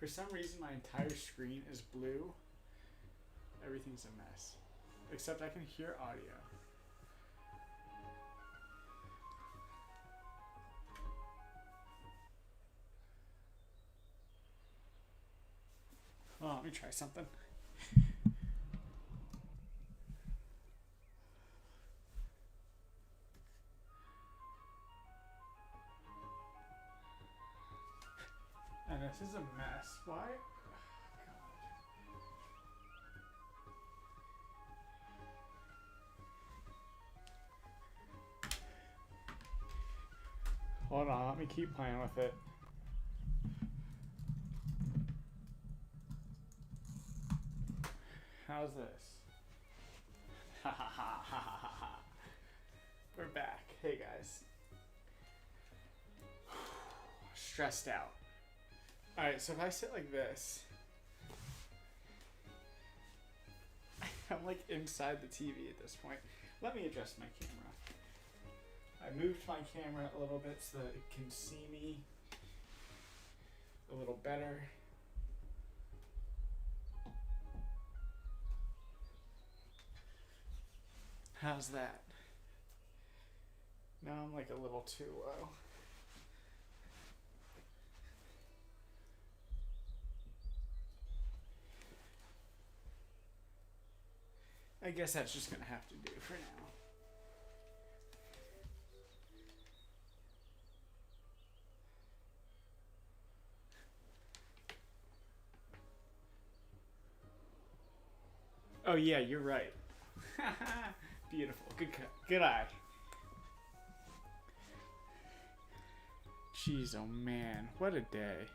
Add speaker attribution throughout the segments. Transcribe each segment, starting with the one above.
Speaker 1: For some reason, my entire screen is blue. Everything's a mess. Except I can hear audio. Oh, let me try something. And this is a mess. Why? Hold on, let me keep playing with it. How's this? Ha ha ha ha ha ha. We're back. Hey guys. Stressed out. Alright, so if I sit like this, I'm like inside the TV at this point. Let me adjust my camera. I moved my camera a little bit so that it can see me a little better. How's that? Now I'm like a little too low. I guess that's just gonna have to do for now. Oh yeah, you're right. Beautiful. Good eye. Jeez, oh man, what a day.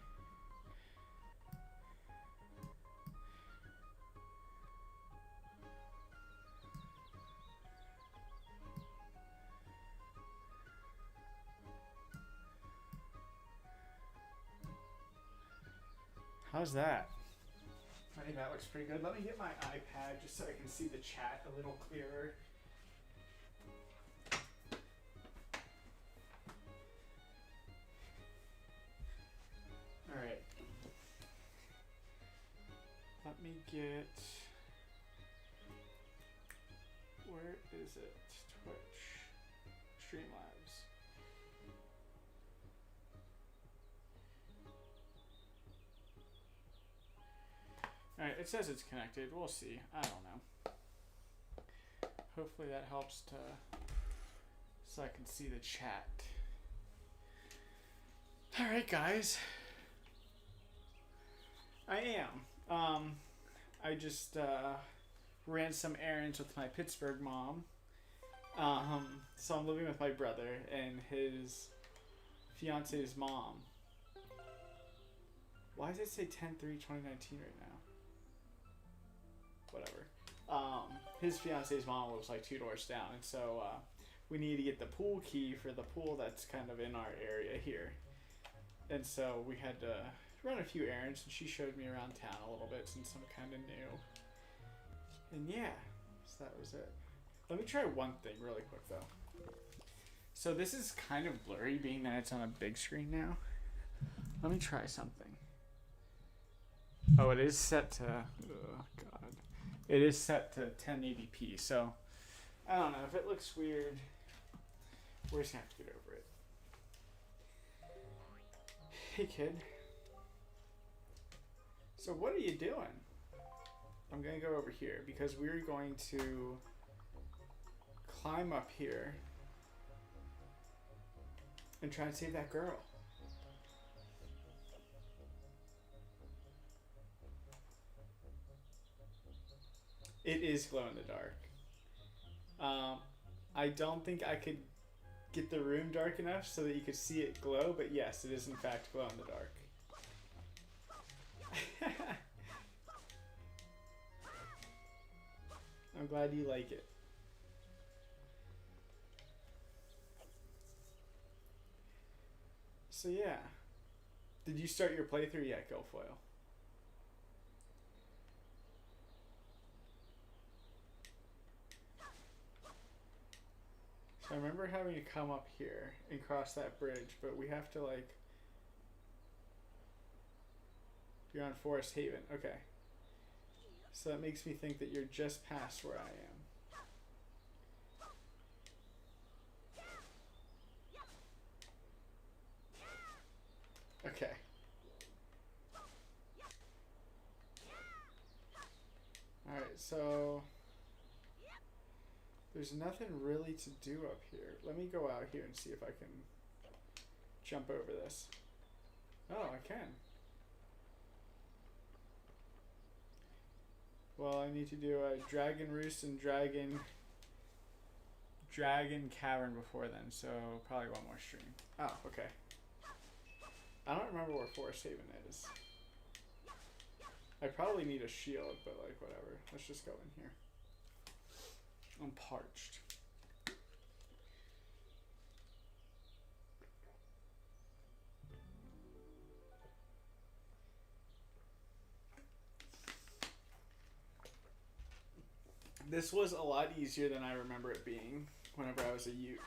Speaker 1: How's that? I think that looks pretty good. Let me get my iPad just so I can see the chat a little clearer. Alright. Let me get... Where is it? Twitch. Streamlabs. Alright, it says it's connected. We'll see. I don't know. Hopefully that helps to... so I can see the chat. Alright, guys. I am. I just ran some errands with my Pittsburgh mom. So I'm living with my brother and his fiance's mom. Why does it say 10/3/2019 right now? Whatever. His fiance's mom lives like 2 doors down, and so we need to get the pool key for the pool that's kind of in our area here. And so we had to run a few errands, and she showed me around town a little bit since I'm kind of new. And yeah, so that was it. Let me try one thing really quick though. So this is kind of blurry being that it's on a big screen now. Let me try something. Oh, it is set to, oh God. It is set to 1080p, so I don't know if it looks weird. We're just gonna have to get over it. Hey kid. So what are you doing? I'm gonna go over here because we're going to climb up here and try and save that girl. It is glow in the dark. I don't think I could get the room dark enough so that you could see it glow, but yes, it is in fact glow in the dark. I'm glad you like it. So yeah. Did you start your playthrough yet, Guilfoyle? So I remember having to come up here and cross that bridge, but we have to You're on Forest Haven. Okay. So that makes me think that you're just past where I am. Okay. Alright, so there's nothing really to do up here. Let me go out here and see if I can jump over this. Oh, I can. Well, I need to do a Dragon Roost and Dragon Cavern before then, so probably one more stream. Oh, okay. I don't remember where Forest Haven is. I probably need a shield, but like whatever. Let's just go in here. I'm parched. This was a lot easier than I remember it being whenever I was a youth.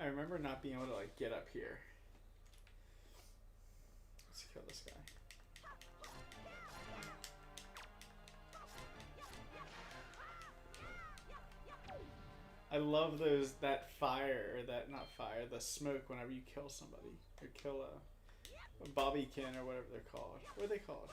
Speaker 1: I remember not being able to like get up here. Let's kill this guy. I love that fire, or that, not fire, the smoke whenever you kill somebody. Or kill a bobbykin or whatever they're called. What are they called?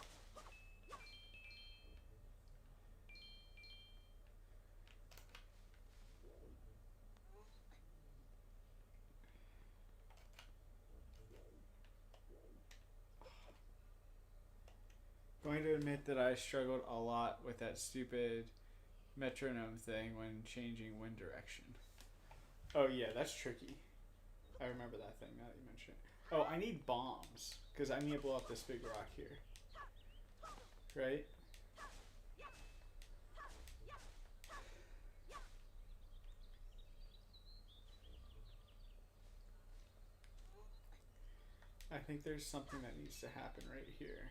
Speaker 1: Going to admit that I struggled a lot with that stupid metronome thing when changing wind direction. Oh yeah, that's tricky. I remember that thing now that you mention it. Oh, I need bombs, because I need to blow up this big rock here. Right? I think there's something that needs to happen right here.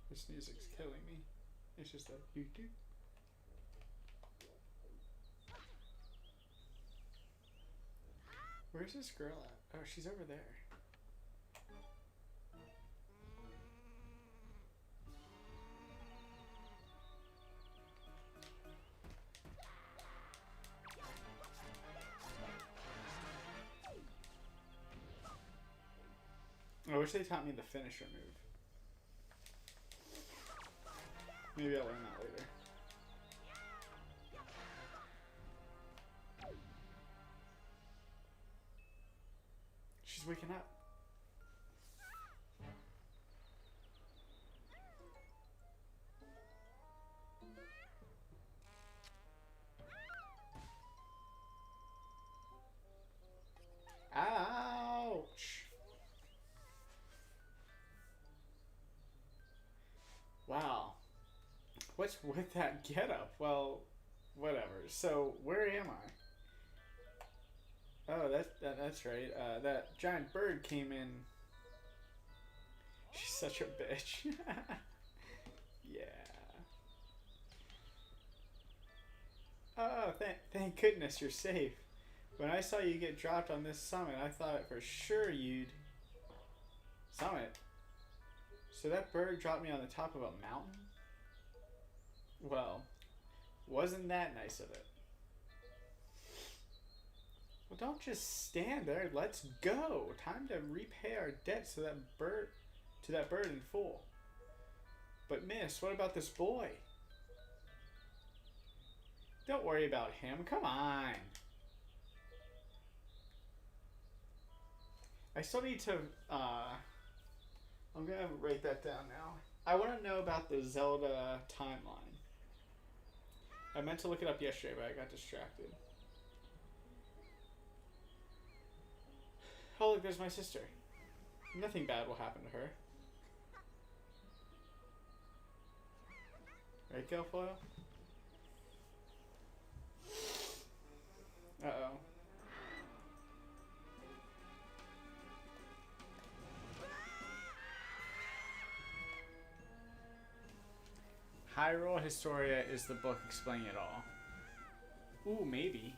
Speaker 1: This music's killing me. It's just like doo doo. Where's this girl at? Oh, she's over there. I wish they taught me the finisher move. Maybe I'll learn that later. She's waking up. Ouch! Wow. What's with that getup? Well, whatever. So, where am I? Oh, that's right. That giant bird came in. She's such a bitch. Yeah. Oh, thank goodness you're safe. When I saw you get dropped on this summit, I thought for sure you'd... Summit? So that bird dropped me on the top of a mountain? Well, wasn't that nice of it? Well, don't just stand there. Let's go. Time to repay our debts to that bird in full. But miss, what about this boy? Don't worry about him. Come on. I still need to, I'm gonna write that down now. I want to know about the Zelda timeline. I meant to look it up yesterday, but I got distracted. Oh, look, there's my sister. Nothing bad will happen to her. Right, Guilfoyle? Hyrule Historia is the book explaining it all. Ooh, maybe.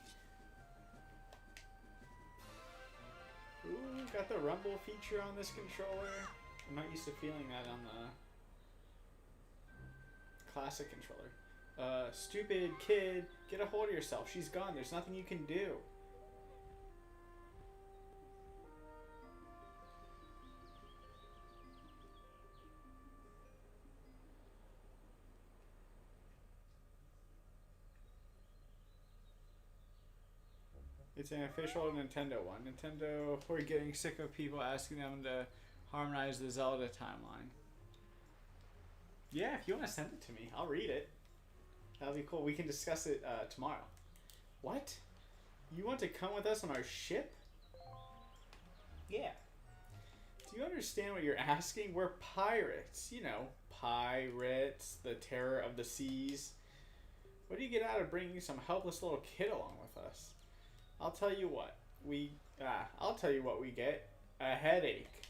Speaker 1: Ooh, got the rumble feature on this controller. I'm not used to feeling that on the classic controller. Stupid kid, get a hold of yourself. She's gone. There's nothing you can do. It's an official Nintendo one. Nintendo, we're getting sick of people asking them to harmonize the Zelda timeline. Yeah, if you want to send it to me, I'll read it. That'll be cool. We can discuss it tomorrow. What? You want to come with us on our ship? Yeah. Do you understand what you're asking? We're pirates. You know, pirates, the terror of the seas. What do you get out of bringing some helpless little kid along with us? I'll tell you what. I'll tell you what we get. A headache.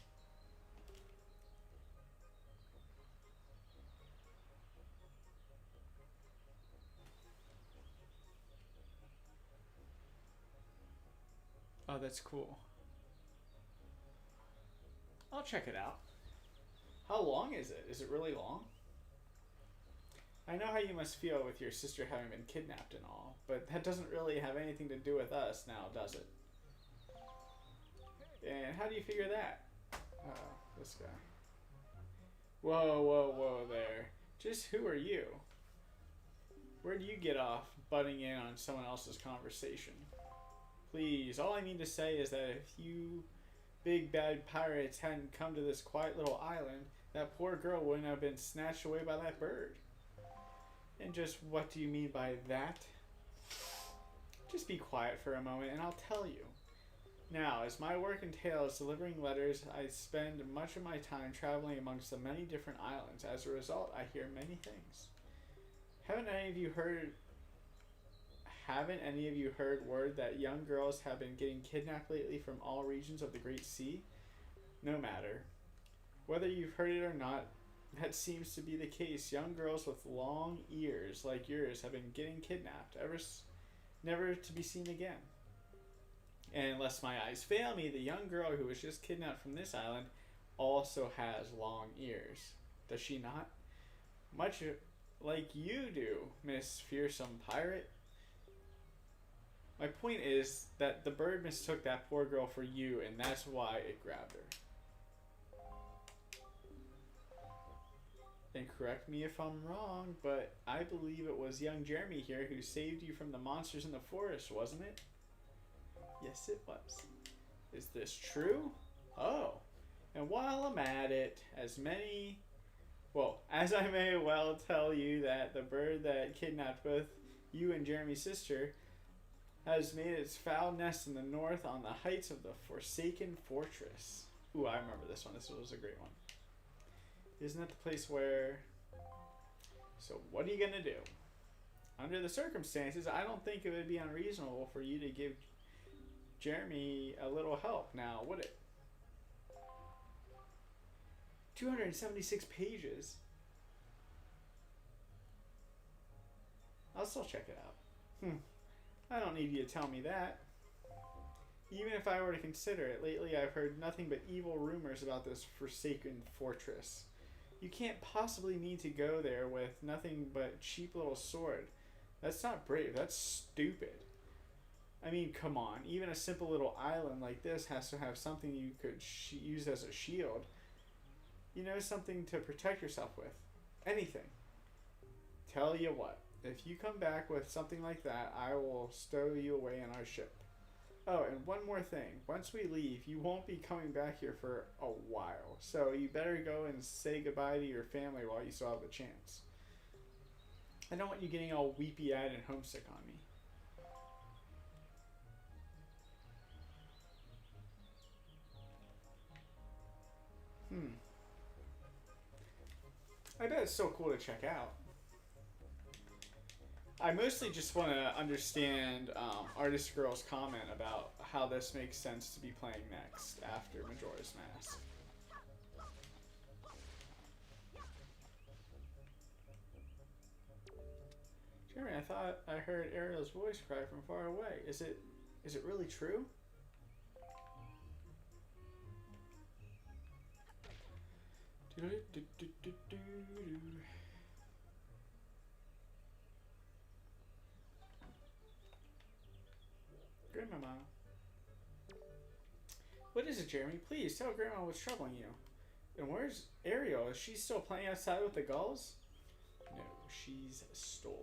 Speaker 1: Oh, that's cool. I'll check it out. How long is it? Is it really long? I know how you must feel with your sister having been kidnapped and all, but that doesn't really have anything to do with us now, does it? And how do you figure that? Oh, this guy. Whoa, whoa, whoa there. Just who are you? Where do you get off butting in on someone else's conversation? Please, all I mean to say is that if you big bad pirates hadn't come to this quiet little island, that poor girl wouldn't have been snatched away by that bird. And just what do you mean by that? Just be quiet for a moment and I'll tell you. Now, as my work entails delivering letters, I spend much of my time traveling amongst the many different islands. As a result, I hear many things. Haven't any of you heard word that young girls have been getting kidnapped lately from all regions of the Great Sea? No matter. Whether you've heard it or not, that seems to be the case. Young girls with long ears like yours have been getting kidnapped, never to be seen again. And unless my eyes fail me, the young girl who was just kidnapped from this island also has long ears. Does she not? Much like you do, Miss Fearsome Pirate. My point is that the bird mistook that poor girl for you, and that's why it grabbed her. And correct me if I'm wrong, but I believe it was young Jeremy here who saved you from the monsters in the forest, wasn't it? Yes, it was. Is this true? Oh. And while I'm at it, as I may well tell you that the bird that kidnapped both you and Jeremy's sister has made its foul nest in the north on the heights of the Forsaken Fortress. Ooh, I remember this one. This was a great one. Isn't that the place where... So what are you going to do? Under the circumstances, I don't think it would be unreasonable for you to give Jeremy a little help now, would it? 276 pages. I'll still check it out. I don't need you to tell me that. Even if I were to consider it, lately I've heard nothing but evil rumors about this Forsaken Fortress. You can't possibly need to go there with nothing but cheap little sword. That's not brave, that's stupid. I mean, come on, even a simple little island like this has to have something you could use as a shield. You know, something to protect yourself with. Anything. Tell you what, if you come back with something like that, I will stow you away in our ship. Oh, and one more thing. Once we leave, you won't be coming back here for a while. So you better go and say goodbye to your family while you still have the chance. I don't want you getting all weepy-eyed and homesick on me. I bet it's so cool to check out. I mostly just want to understand Artist Girl's comment about how this makes sense to be playing next after Majora's Mask. thought I heard Ariel's voice cry from far away. Is it really true? Grandmama. What is it, Jeremy? Please tell Grandma what's troubling you. And where's Ariel? Is she still playing outside with the gulls? No, she's stolen.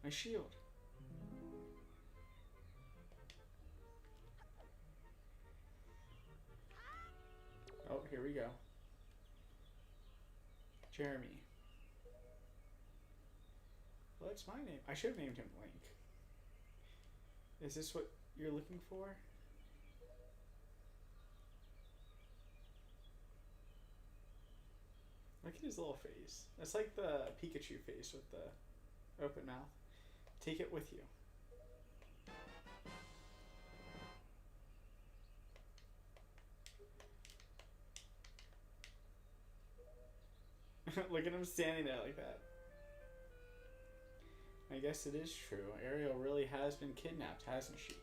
Speaker 1: My shield. Oh, here we go. Jeremy. What's my name? I should have named him Link. Is this what you're looking for? Look at his little face. That's like the Pikachu face with the open mouth. Take it with you. Look at him standing there like that. I guess it is true. Ariel really has been kidnapped, hasn't she?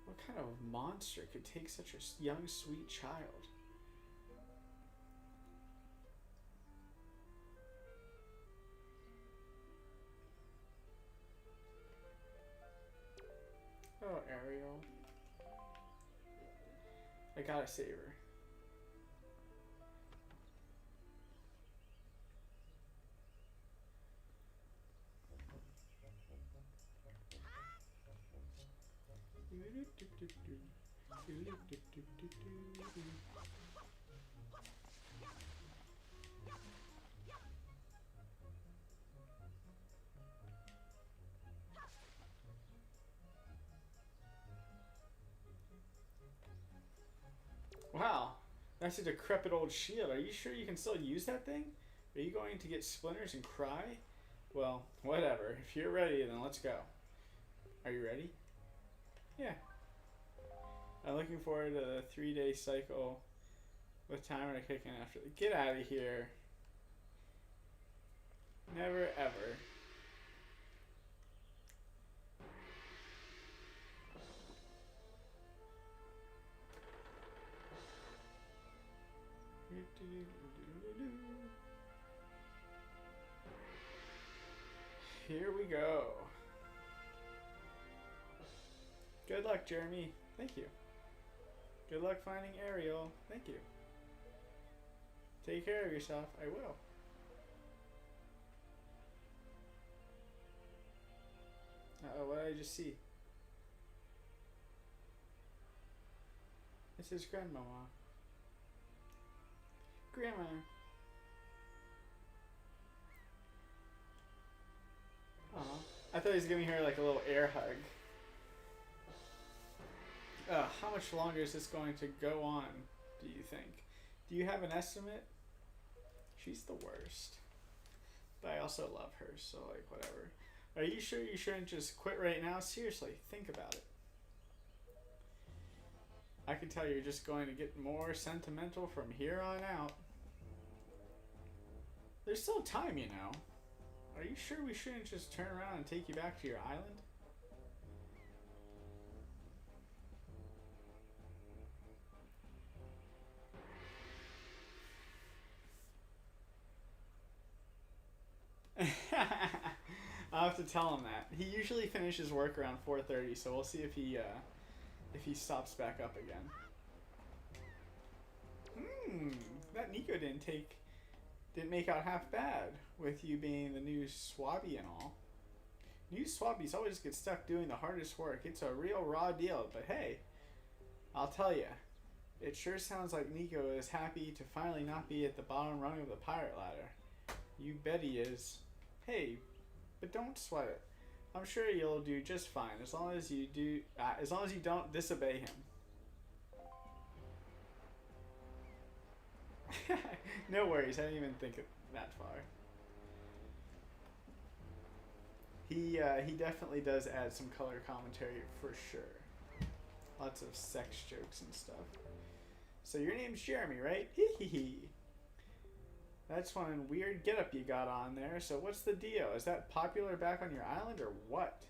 Speaker 1: What kind of monster could take such a young, sweet child? Oh, Ariel. I gotta save her. Wow, that's a decrepit old shield. Are you sure you can still use that thing? Are you going to get splinters and cry? Well, whatever. If you're ready, then let's go. Are you ready? Yeah. I'm looking forward to the 3-day cycle with timer to kick in after. Get out of here. Never ever. Here we go. Good luck, Jeremy. Thank you. Good luck finding Ariel. Thank you. Take care of yourself. I will. Uh-oh, what did I just see? This is Grandmama. Grandma. Aw. I thought he was giving her like a little air hug. How much longer is this going to go on, do you think? Do you have an estimate? She's the worst. But I also love her, so like whatever. Are you sure you shouldn't just quit right now? Seriously, think about it. I can tell you're just going to get more sentimental from here on out. There's still time, you know. Are you sure we shouldn't just turn around and take you back to your island? I'll have to tell him that. He usually finishes work around 4:30, so we'll see if he stops back up again. That Nico didn't make out half bad with you being the new swabby and all. New swabbies always get stuck doing the hardest work. It's a real raw deal, but hey, I'll tell ya, it sure sounds like Nico is happy to finally not be at the bottom rung of the pirate ladder. You bet he is. Hey, but don't sweat it. I'm sure you'll do just fine as long as you don't disobey him. No worries, I didn't even think it that far. He definitely does add some color commentary for sure. Lots of sex jokes and stuff. So your name's Jeremy, right? Hee hee hee. That's one weird getup you got on there. So what's the deal? Is that popular back on your island or what?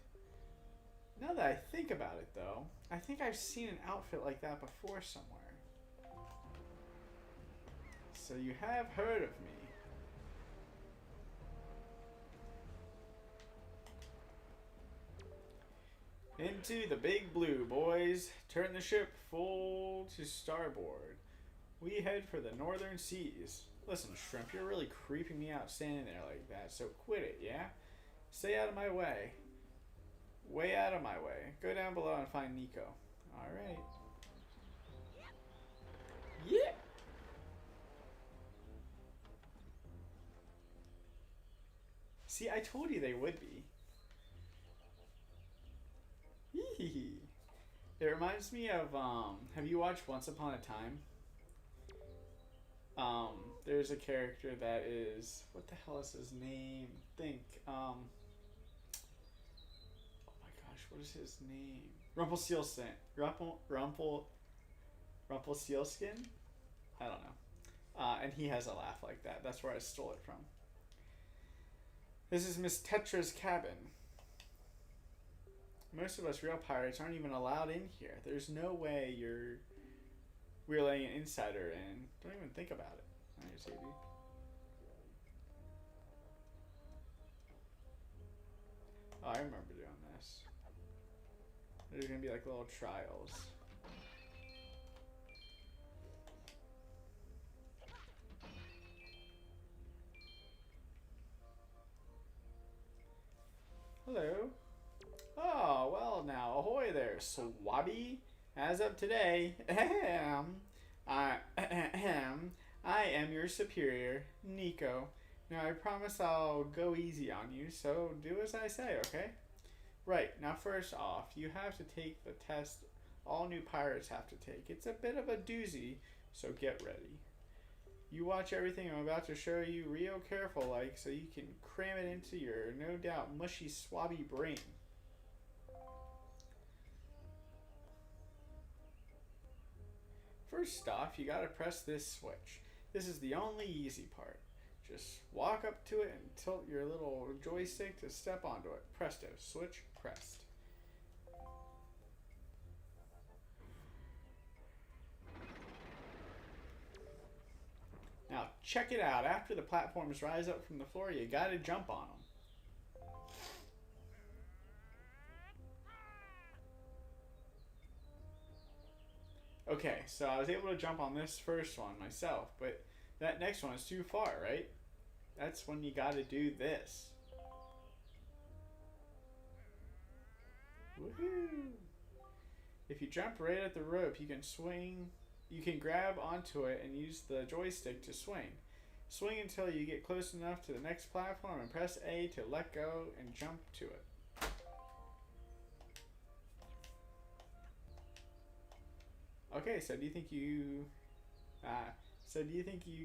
Speaker 1: Now that I think about it, though, I think I've seen an outfit like that before somewhere. So you have heard of me. Into the big blue, boys. Turn the ship full to starboard. We head for the northern seas. Listen, Shrimp, you're really creeping me out standing there like that, so quit it, yeah? Stay out of my way. Way out of my way. Go down below and find Nico. Alright. Yeah! See, I told you they would be. It reminds me of, have you watched Once Upon a Time? There's a character that is, what the hell is his name? Oh my gosh, what is his name? Rumpelstiltskin. Rumpelstiltskin? I don't know. And he has a laugh like that. That's where I stole it from. This is Miss Tetra's cabin. Most of us real pirates aren't even allowed in here. There's no way we're letting an insider in. Don't even think about it. Nice, AD. Oh, I remember doing this. There's gonna be like little trials. Hello. Oh, well now, ahoy there, Swabby. As of today, I am your superior, Nico. Now I promise I'll go easy on you, so do as I say, okay? Right, now first off, you have to take the test all new pirates have to take. It's a bit of a doozy, so get ready. You watch everything I'm about to show you real careful like, so you can cram it into your no doubt mushy swabby brain. First off, you gotta press this switch. This is the only easy part. Just walk up to it and tilt your little joystick to step onto it. Presto, switch pressed. Now check it out. After the platforms rise up from the floor, you gotta jump on them. Okay, so I was able to jump on this first one myself, but that next one is too far, right? That's when you gotta do this. Woohoo! If you jump right at the rope, you can swing. You can grab onto it and use the joystick to swing. Swing until you get close enough to the next platform and press A to let go and jump to it. Okay, so do you think you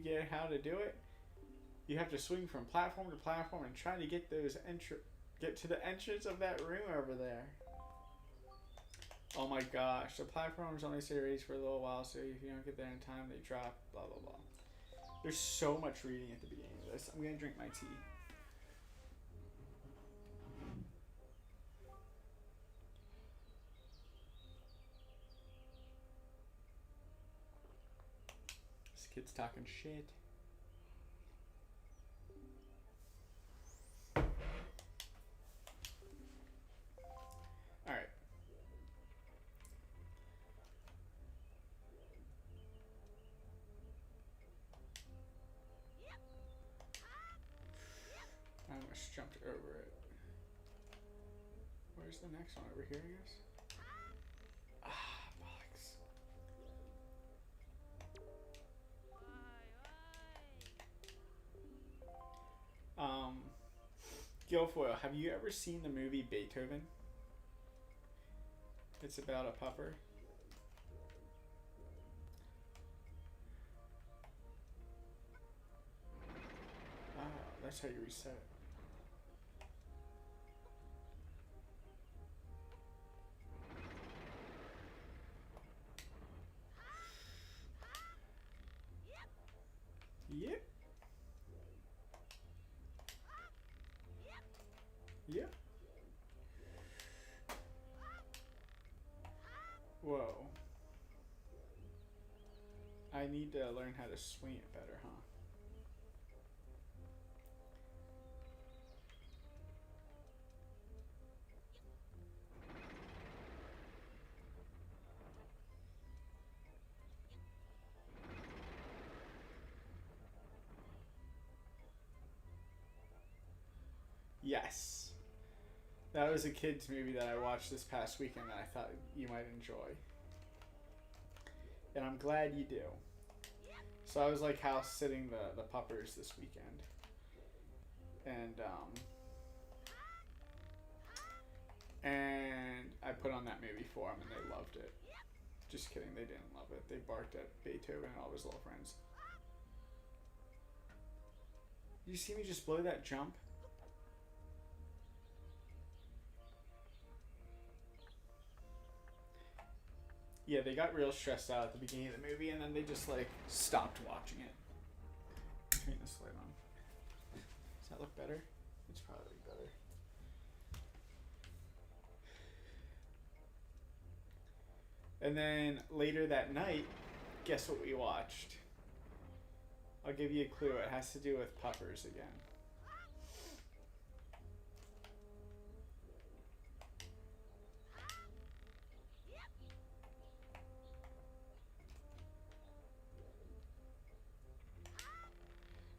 Speaker 1: get how to do it? You have to swing from platform to platform and try to get get to the entrance of that room over there. Oh my gosh, the platforms only stay raised for a little while, so if you don't get there in time, they drop, blah blah blah. There's so much reading at the beginning of this. I'm gonna drink my tea. This kid's talking shit. Alright. I almost jumped over it. Where's the next one? Over here, I guess? Ah, bollocks. Guilfoyle, have you ever seen the movie Beethoven? It's about a pupper. Ah, that's how you reset it. Yep. Yeah. Whoa. I need to learn how to swing it better, huh? Yes. That was a kids movie that I watched this past weekend that I thought you might enjoy. And I'm glad you do. So I was like house sitting the puppers this weekend. And I put on that movie for them and they loved it. Just kidding, they didn't love it. They barked at Beethoven and all his little friends. You see me just blow that jump? Yeah, they got real stressed out at the beginning of the movie and then they just like stopped watching it. Turn this light on. Does that look better? It's probably better. And then later that night, guess what we watched? I'll give you a clue. It has to do with puppers again.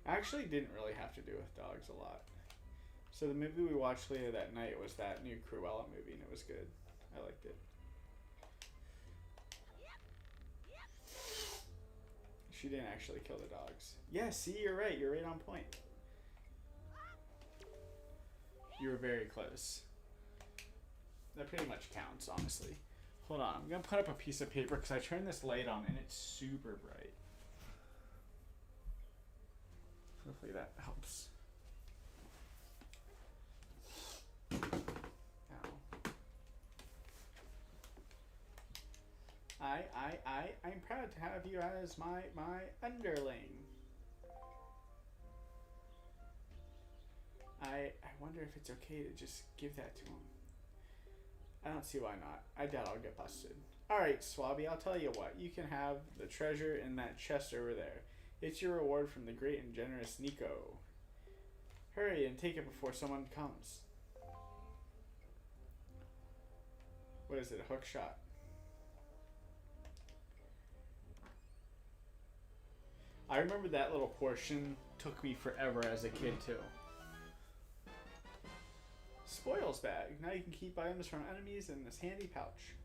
Speaker 1: Actually didn't really have to do with dogs a lot. So the movie we watched later that night was that new Cruella movie and it was good. I liked it. She didn't actually kill the dogs. Yeah, see, you're right. You're right on point. You were very close. That pretty much counts, honestly. Hold on. I'm going to put up a piece of paper because I turned this light on and it's super bright. Hopefully that helps. I'm proud to have you as my underling. I wonder if it's okay to just give that to him. I don't see why not. I doubt I'll get busted. Alright, Swabby, I'll tell you what. You can have the treasure in that chest over there. It's your reward from the great and generous Nico. Hurry and take it before someone comes. What is it, a hook shot? I remember that little portion took me forever as a kid too. Spoils bag. Now you can keep items from enemies in this handy pouch.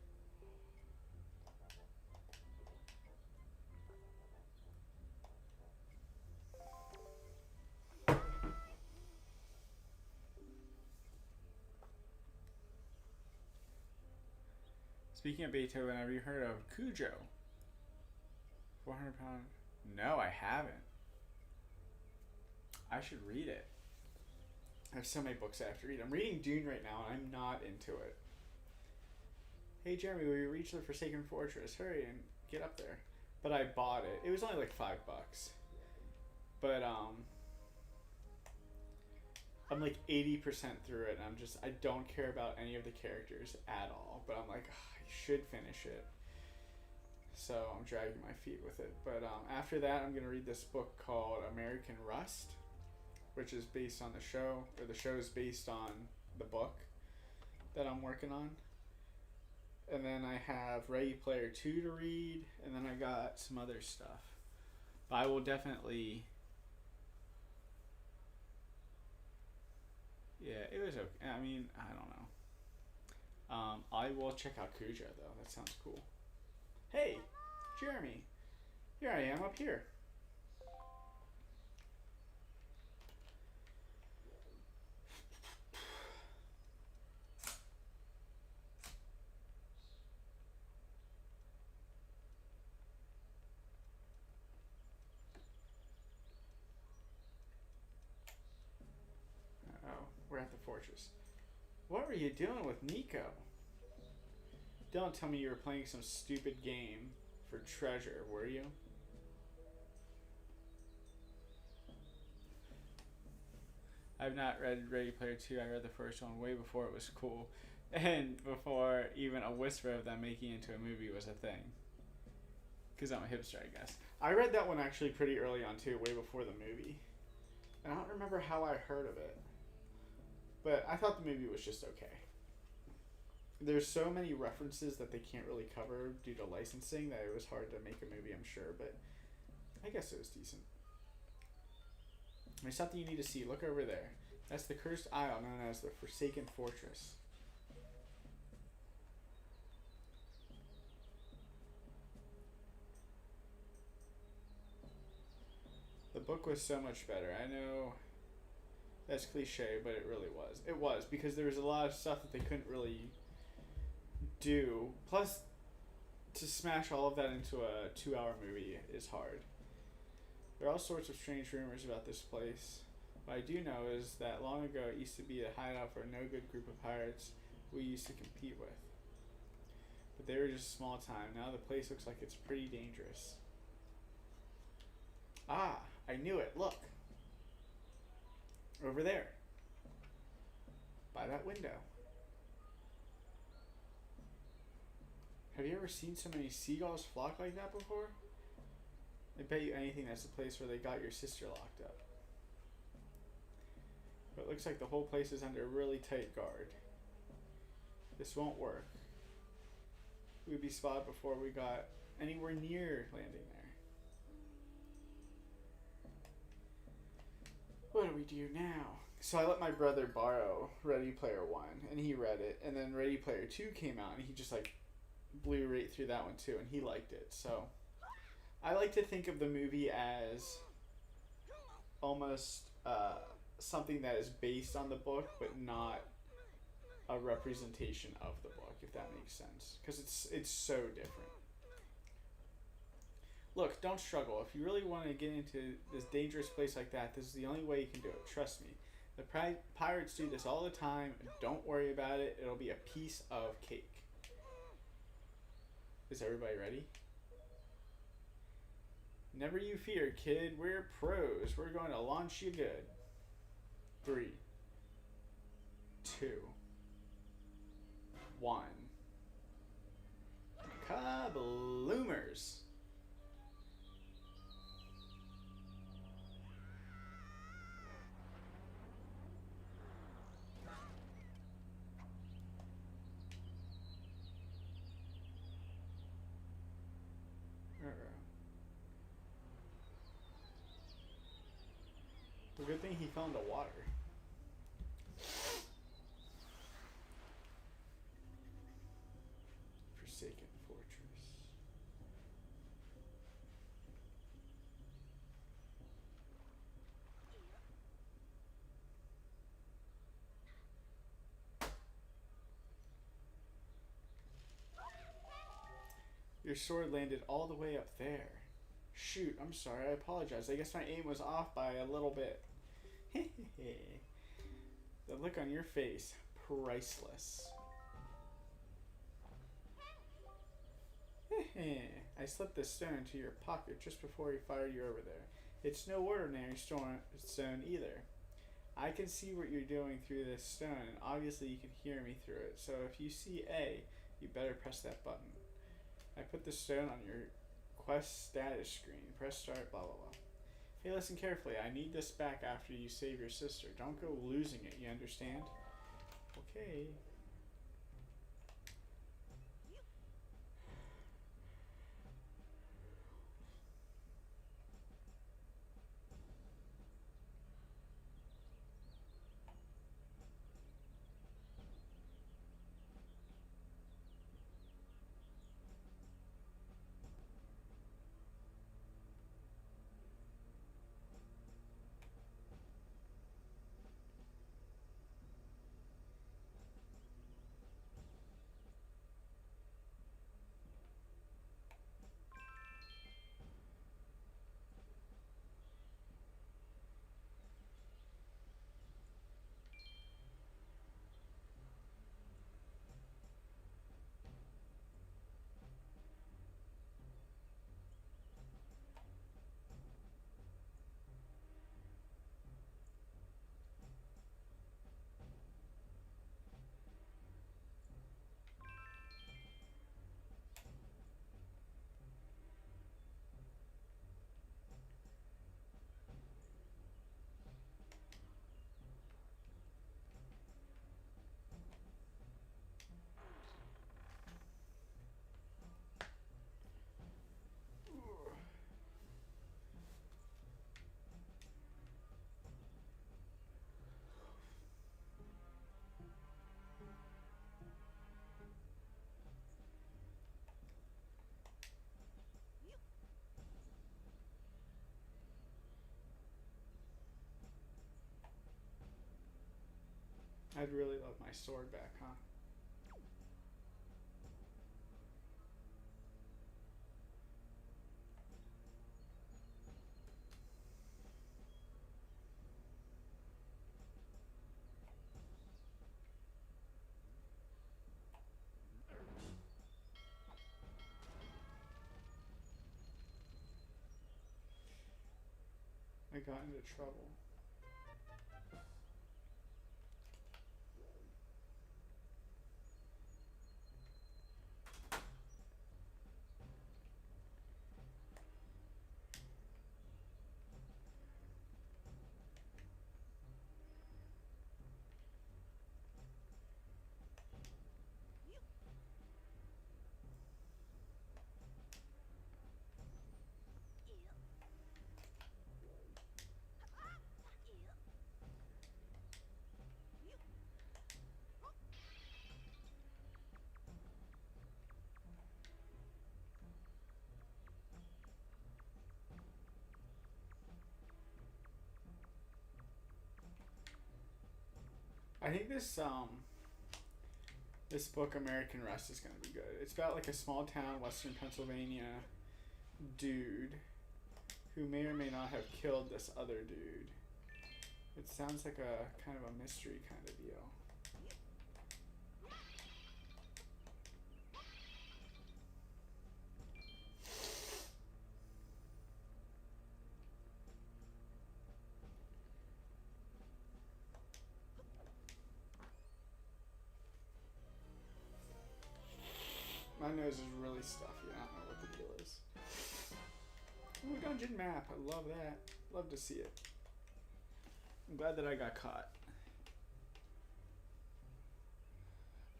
Speaker 1: Speaking of Beethoven, have you heard of Cujo? 400-pound. No, I haven't. I should read it. I have so many books I have to read. I'm reading Dune right now, and I'm not into it. Hey, Jeremy, will you reach the Forsaken Fortress? Hurry and get up there. But I bought it. It was only like $5. But, I'm like 80% through it, and I don't care about any of the characters at all. But I'm like, I should finish it. So I'm dragging my feet with it. But after that, I'm going to read this book called American Rust, which is based on the show, or the show is based on the book that I'm working on. And then I have Ready Player 2 to read, and then I got some other stuff. But I will definitely... Yeah, it was okay. I mean, I don't know. I will check out Cujo, though. That sounds cool. Hey, Jeremy. Here I am up here. We're at the fortress. What were you doing with Nico? Don't tell me you were playing some stupid game for treasure, were you? I I've not read Ready Player 2. I read the first one way before it was cool. And before even a whisper of them making it into a movie was a thing. Because I'm a hipster, I guess. I read that one actually pretty early on too, way before the movie. And I don't remember how I heard of it. But I thought the movie was just okay. There's so many references that they can't really cover due to licensing that it was hard to make a movie, I'm sure. But I guess it was decent. There's something you need to see. Look over there. That's the cursed isle known as the Forsaken Fortress. The book was so much better. I know that's cliche, but it really was. It was, because there was a lot of stuff that they couldn't really do. Plus, to smash all of that into a 2-hour movie is hard. There are all sorts of strange rumors about this place. What I do know is that long ago it used to be a hideout for a no-good group of pirates we used to compete with. But they were just small time. Now the place looks like it's pretty dangerous. Ah, I knew it. Look. Over there. By that window. Have you ever seen so many seagulls flock like that before? I bet you anything that's the place where they got your sister locked up. But it looks like the whole place is under really tight guard. This won't work. We'd be spotted before we got anywhere near landing there. What do we do now? So I let my brother borrow Ready Player 1, and he read it, and then Ready Player 2 came out, and he just like blew right through that one too, and he liked it. So I like to think of the movie as almost something that is based on the book, but not a representation of the book, if that makes sense, because it's so different. Look, don't struggle. If you really want to get into this dangerous place like that, this is the only way you can do it. Trust me. The pirates do this all the time. Don't worry about it. It'll be a piece of cake. Is everybody ready? Never you fear, kid. We're pros. We're going to launch you good. 3, 2, 1. Kabloomers. The good thing he fell into water. Forsaken Fortress. Your sword landed all the way up there. Shoot, I'm sorry, I apologize. I guess my aim was off by a little bit. The look on your face, priceless. I slipped this stone into your pocket just before he fired you over there. It's no ordinary stone either. I can see what you're doing through this stone, and obviously you can hear me through it. So if you see A, you better press that button. I put the stone on your quest status screen. Press start, blah, blah, blah. Hey, listen carefully. I need this back after you save your sister. Don't go losing it, you understand? Okay. I'd really love my sword back, huh? I got into trouble. I think this book American Rust is gonna be good. It's about like a small town, Western Pennsylvania dude who may or may not have killed this other dude. It sounds like a kind of a mystery kind of deal. My nose is really stuffy. I don't know what the deal is. Oh, dungeon map. I love that. Love to see it. I'm glad that I got caught.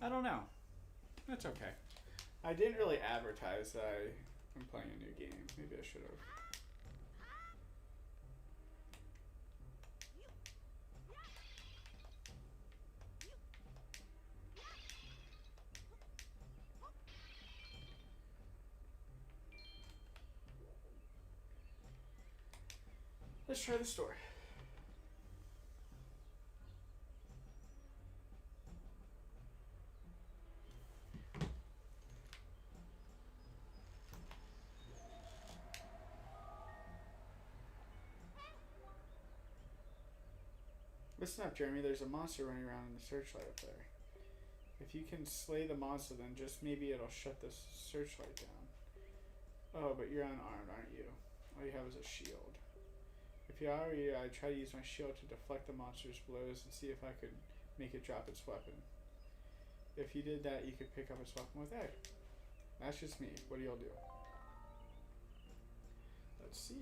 Speaker 1: I don't know. That's okay. I didn't really advertise that I'm playing a new game. Maybe I should have. Let's try the store. Listen up, Jeremy. There's a monster running around in the searchlight up there. If you can slay the monster, then just maybe it'll shut the searchlight down. Oh, but you're unarmed, aren't you? All you have is a shield. If you are, I'd try to use my shield to deflect the monster's blows and see if I could make it drop its weapon. If you did that, you could pick up its weapon with A. That's just me. What do y'all do? Let's see.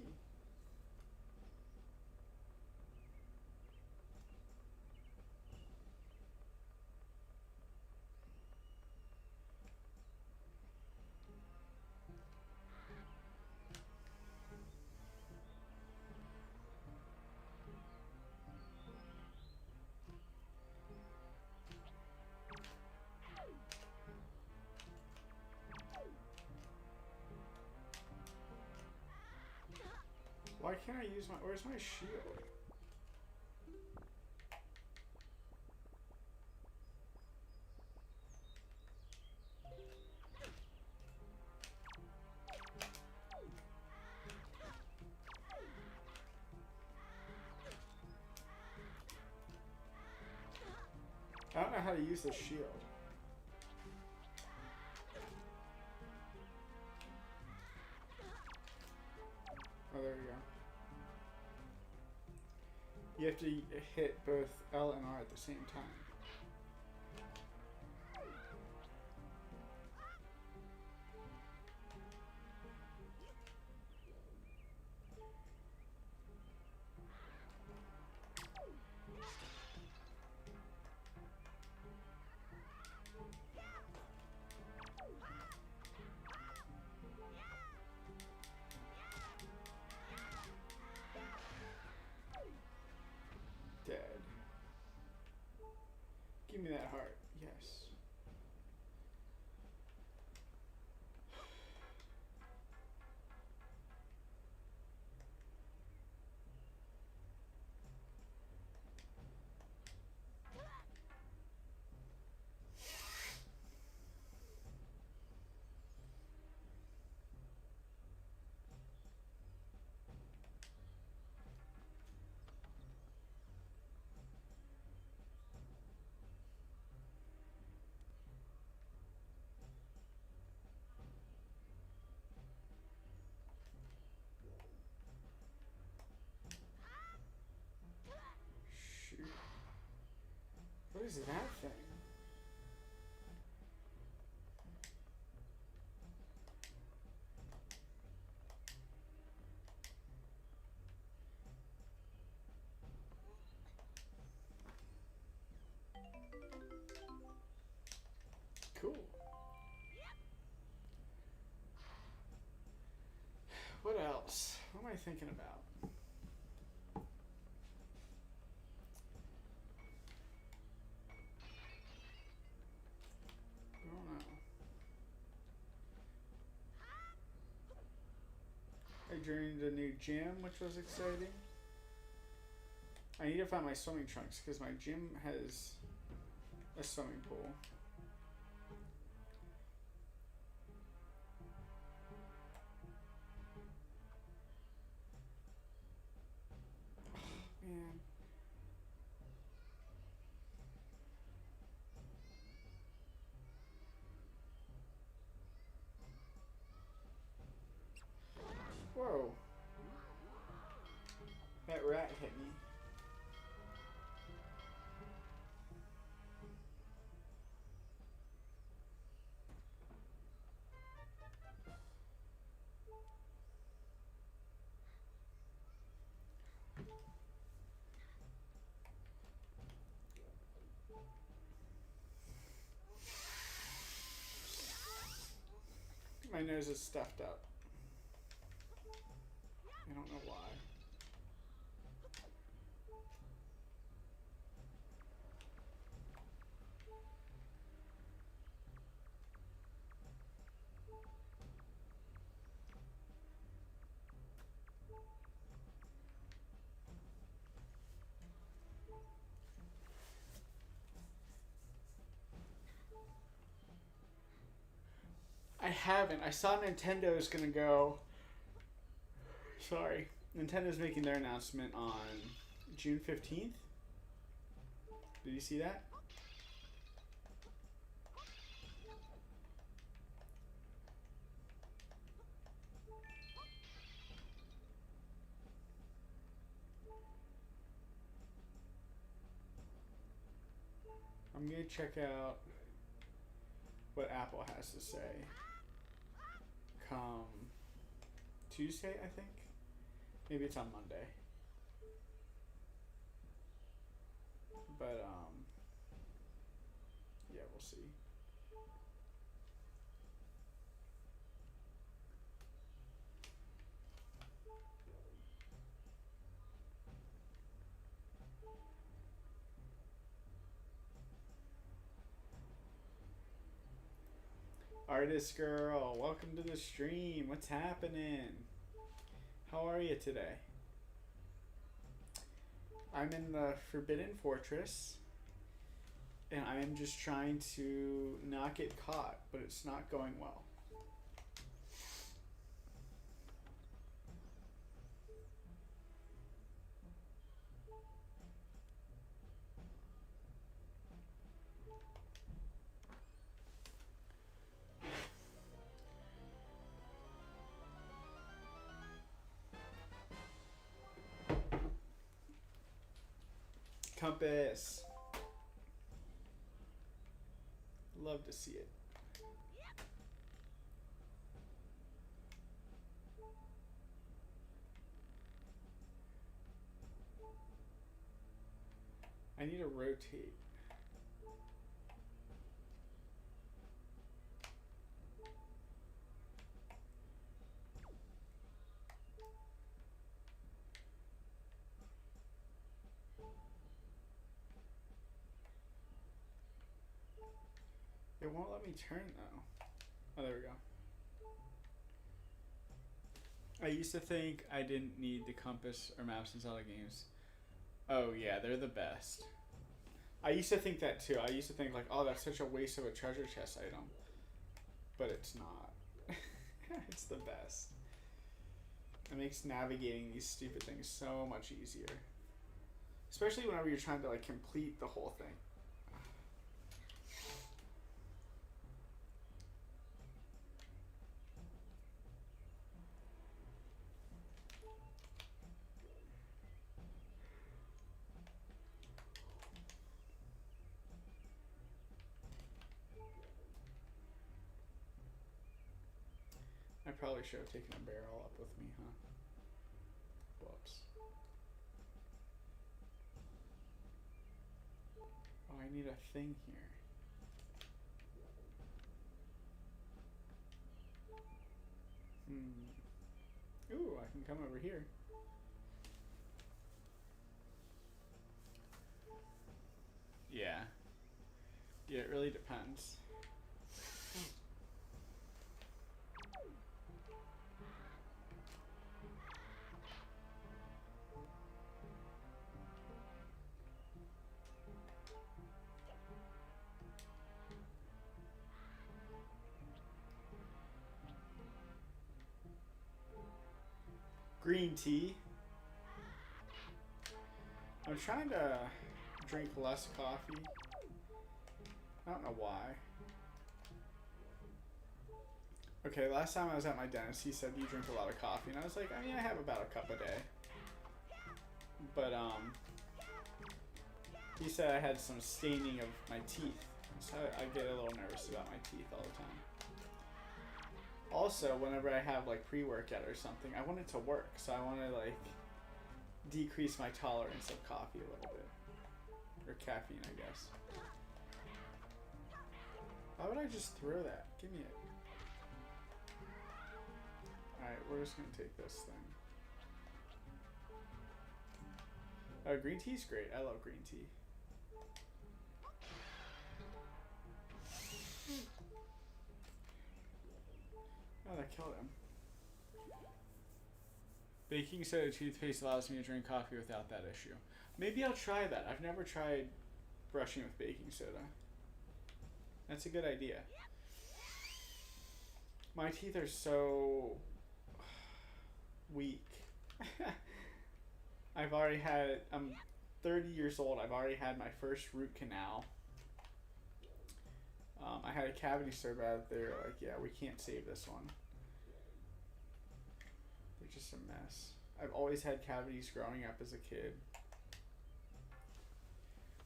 Speaker 1: Why can't I use my... Where's my shield? I don't know how to use the shield. Oh, there we go. You have to hit both L and R at the same time. Dead. Give me that heart. Yes. What is that thing? Cool. What else? What am I thinking about? I don't know. I joined a new gym, which was exciting. I need to find my swimming trunks because my gym has a swimming pool. Man. Whoa. That rat hit me. My nose is stuffed up. I don't know why. I haven't. I saw Nintendo's gonna go. Sorry. Nintendo's making their announcement on June 15th. Did you see that? I'm gonna check out what Apple has to say come Tuesday, I think. Maybe it's on Monday. But yeah, we'll see. Artist girl, welcome to the stream. What's happening? How are you today? I'm in the Forbidden Fortress, and I am just trying to not get caught, but it's not going well. Compass. Love to see it. I need to rotate. It won't let me turn though. Oh, there we go. I used to think I didn't need the compass or mouse in Zelda games. Oh yeah, they're the best. I used to think that too. I used to think like, oh, that's such a waste of a treasure chest item. But it's not. It's the best. It makes navigating these stupid things so much easier. Especially whenever you're trying to like complete the whole thing. probably should have taken a barrel up with me, huh? Whoops. Oh, I need a thing here. Ooh, I can come over here. Yeah. Yeah, it really depends. Green tea. I'm trying to drink less coffee. I don't know why. Okay, last time I was at my dentist, he said you drink a lot of coffee, and I was like, I mean, I have about a cup a day. But he said I had some staining of my teeth, so I get a little nervous about my teeth all the time. Also, whenever I have like pre-workout or something, I want it to work, so I want to like decrease my tolerance of coffee a little bit, or caffeine, I guess. Why would I just throw that? Give me it. Alright, we're just gonna take this thing. Oh, green tea's great. I love green tea. Oh, that killed him. Baking soda toothpaste allows me to drink coffee without that issue. Maybe I'll try that. I've never tried brushing with baking soda. That's a good idea. My teeth are so weak. I've already had, I'm 30 years old. I've already had my first root canal. I had a cavity surgery out there. Like, yeah, we can't save this one. They're just a mess. I've always had cavities growing up as a kid.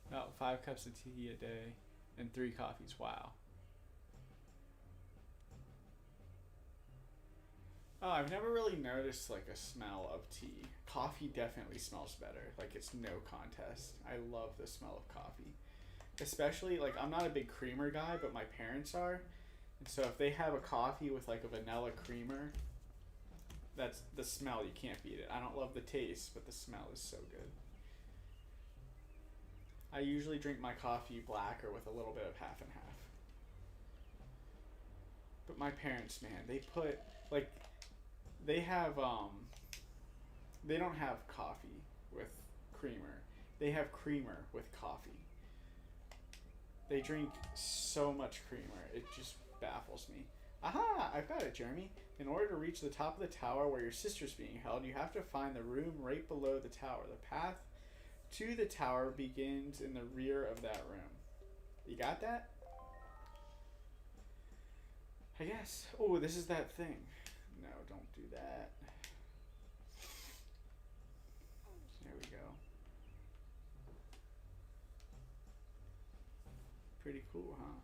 Speaker 1: About 5 cups of tea a day and 3 coffees. Wow. Oh, I've never really noticed like a smell of tea. Coffee definitely smells better. Like, it's no contest. I love the smell of coffee. Especially, like, I'm not a big creamer guy, but my parents are. And so if they have a coffee with like a vanilla creamer, that's the smell. You can't beat it. I don't love the taste, but the smell is so good. I usually drink my coffee black or with a little bit of half and half. But my parents, man, they put, like, they have, they don't have coffee with creamer. They have creamer with coffee. They drink so much creamer. It just baffles me. Aha! I've got it, Jeremy. In order to reach the top of the tower where your sister's being held, you have to find the room right below the tower. The path to the tower begins in the rear of that room. You got that? I guess. Oh, this is that thing. No, don't do that. There we go. Pretty cool, huh?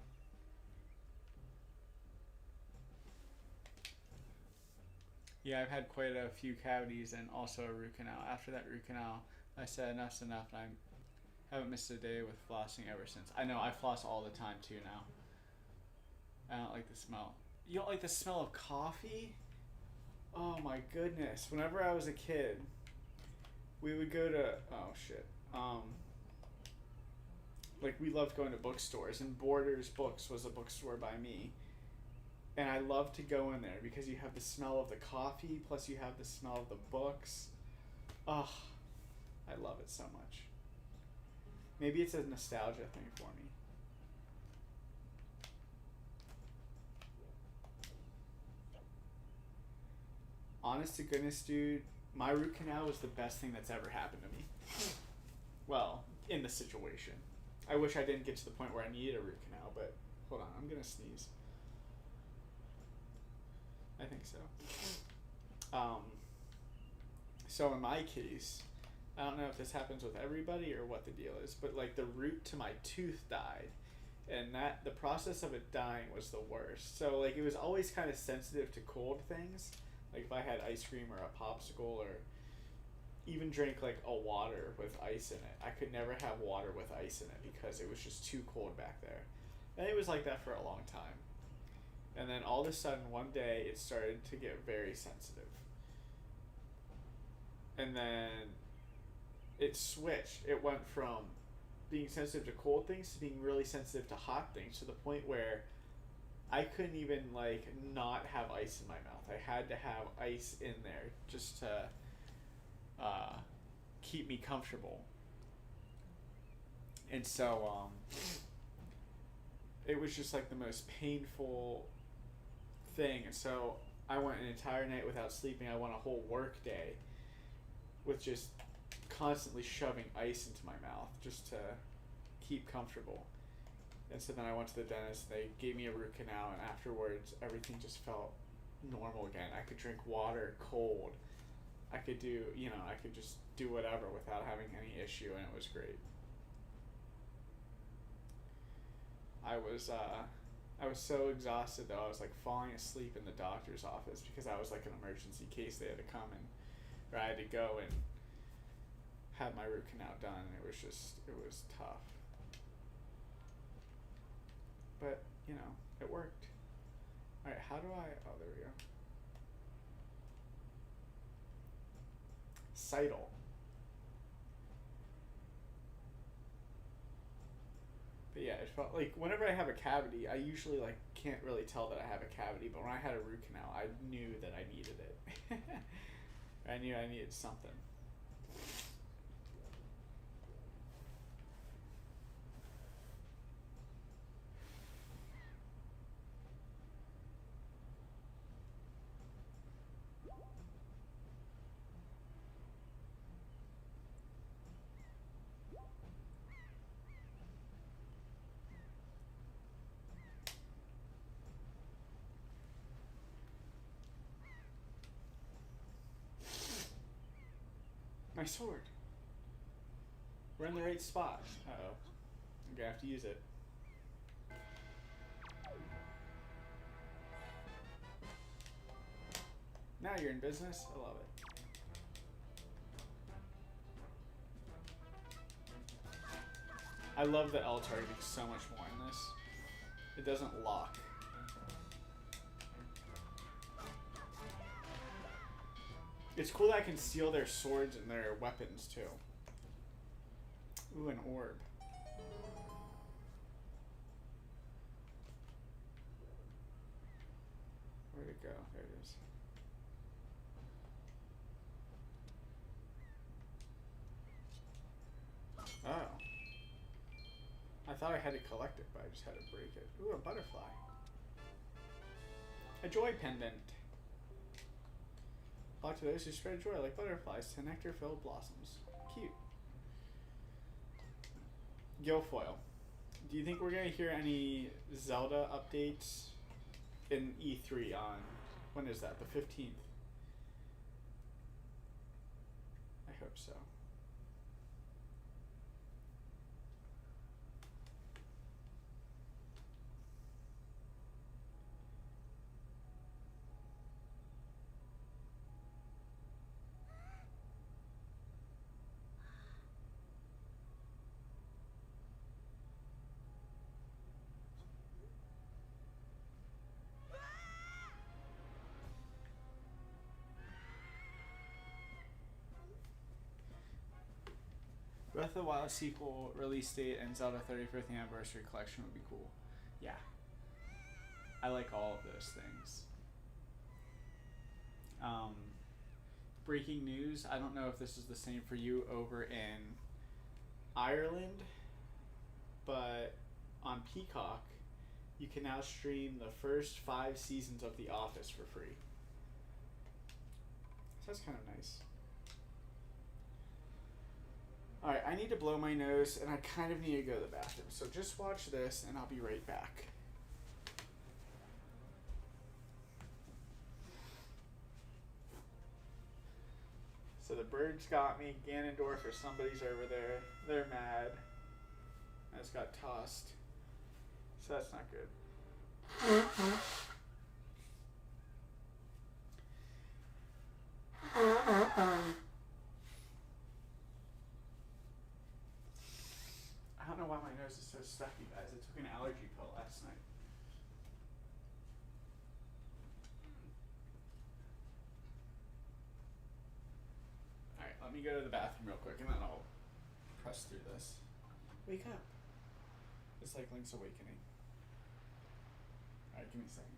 Speaker 1: Yeah, I've had quite a few cavities and also a root canal. After that root canal, I said enough's enough, and I haven't missed a day with flossing ever since. I know, I floss all the time too now. I don't like the smell. You don't like the smell of coffee? Oh my goodness. Whenever I was a kid, we would go to, oh shit. Like, we loved going to bookstores, and Borders Books was a bookstore by me. And I love to go in there because you have the smell of the coffee, plus you have the smell of the books. Ugh, I love it so much. Maybe it's a nostalgia thing for me. Honest to goodness, dude, my root canal was the best thing that's ever happened to me. Well, in the situation. I wish I didn't get to the point where I needed a root canal, but hold on, I'm gonna sneeze. I think so. So in my case, I don't know if this happens with everybody or what the deal is, but like the root to my tooth died, and that the process of it dying was the worst. So like it was always kind of sensitive to cold things. Like if I had ice cream or a popsicle or even drink like a water with ice in it, I could never have water with ice in it because it was just too cold back there. And it was like that for a long time. And then all of a sudden one day it started to get very sensitive. And then it switched. It went from being sensitive to cold things to being really sensitive to hot things, to the point where I couldn't even like not have ice in my mouth. I had to have ice in there just to keep me comfortable. And so it was just like the most painful thing. And so I went an entire night without sleeping. I went a whole work day with just constantly shoving ice into my mouth just to keep comfortable. And so then I went to the dentist. They gave me a root canal, and afterwards everything just felt normal again. I could drink water cold. I could do, I could just do whatever without having any issue, and it was great. I was so exhausted though. I was like falling asleep in the doctor's office because I was like an emergency case. They had to come and, or I had to go and have my root canal done. And it was tough. But, it worked. Alright, how do I, oh, there we go. Cytal. But yeah, it felt like whenever I have a cavity, I usually like can't really tell that I have a cavity, but when I had a root canal, I knew that I needed it. I knew I needed something. My sword. We're in the right spot. Uh-oh. I'm gonna have to use it. Now you're in business. I love it. I love the L targeting so much more in this. It doesn't lock. It's cool that I can steal their swords and their weapons too. Ooh, an orb. Where'd it go? There it is. Oh. I thought I had to collect it, but I just had to break it. Ooh, a butterfly. A joy pendant. Talk to those who spread joy like butterflies to nectar-filled blossoms. Cute. Guilfoyle. Do you think we're going to hear any Zelda updates in E3 on, when is that, the 15th? I hope so. Breath of the Wild sequel release date and Zelda 35th anniversary collection would be cool. Yeah. I like all of those things. Breaking news, I don't know if this is the same for you over in Ireland, but on Peacock, you can now stream the first 5 seasons of The Office for free. So that's kind of nice. Alright, I need to blow my nose, and I kind of need to go to the bathroom. So just watch this, and I'll be right back. So the birds got me. Ganondorf or somebody's over there. They're mad. I just got tossed. So that's not good. I don't know why my nose is so stuffy, guys. I took an allergy pill last night. Alright, let me go to the bathroom real quick and then I'll press through this. Wake up. It's like Link's Awakening. Alright, give me a second.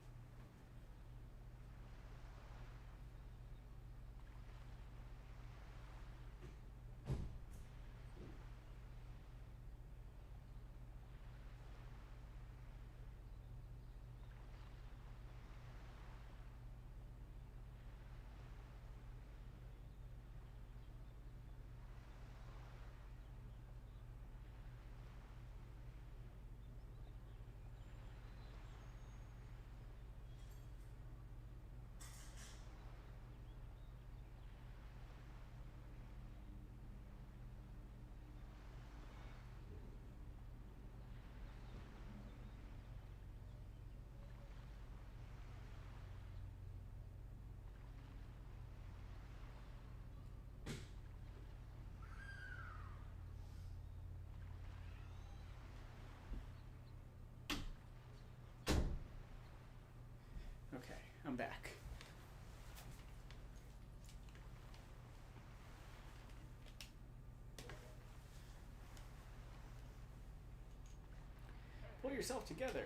Speaker 1: Okay, I'm back. Pull yourself together.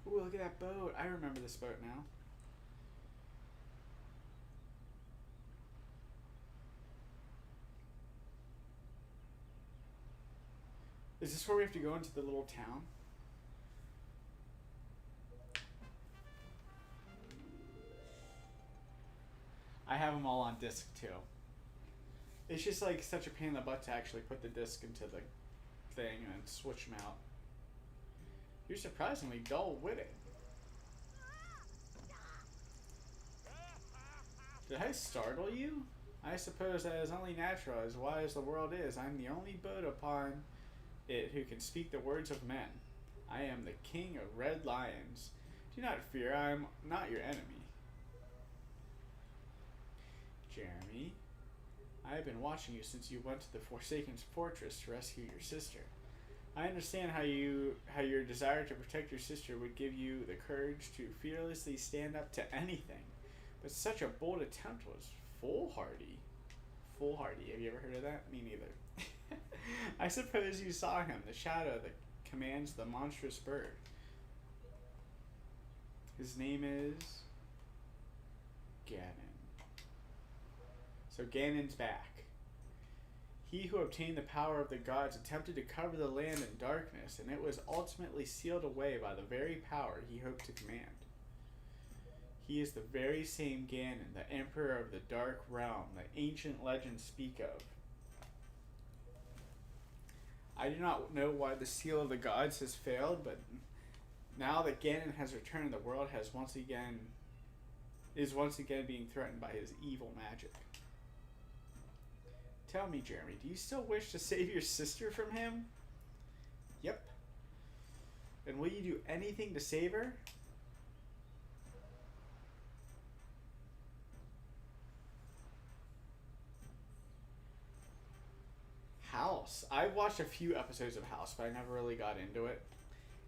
Speaker 1: Ooh, look at that boat. I remember this boat now. Is this where we have to go into the little town? I have them all on disc too. It's just like such a pain in the butt to actually put the disc into the thing and switch them out. You're surprisingly dull-witted. Did I startle you? I suppose that is only natural, as wide as the world is. I'm the only boat upon it who can speak the words of men. I am the king of red lions. Do not fear, I am not your enemy. Jeremy, I have been watching you since you went to the Forsaken Fortress to rescue your sister. I understand how your desire to protect your sister would give you the courage to fearlessly stand up to anything. But such a bold attempt was foolhardy. Foolhardy, have you ever heard of that? Me neither. I suppose you saw him, the shadow that commands the monstrous bird. His name is Ganon. So Ganon's back. He who obtained the power of the gods attempted to cover the land in darkness, and it was ultimately sealed away by the very power he hoped to command. He is the very same Ganon, the Emperor of the Dark Realm that ancient legends speak of. I do not know why the seal of the gods has failed, but now that Ganon has returned, the world is once again being threatened by his evil magic. Tell me, Jeremy, do you still wish to save your sister from him? Yep. And will you do anything to save her? House. I watched a few episodes of House, but I never really got into it.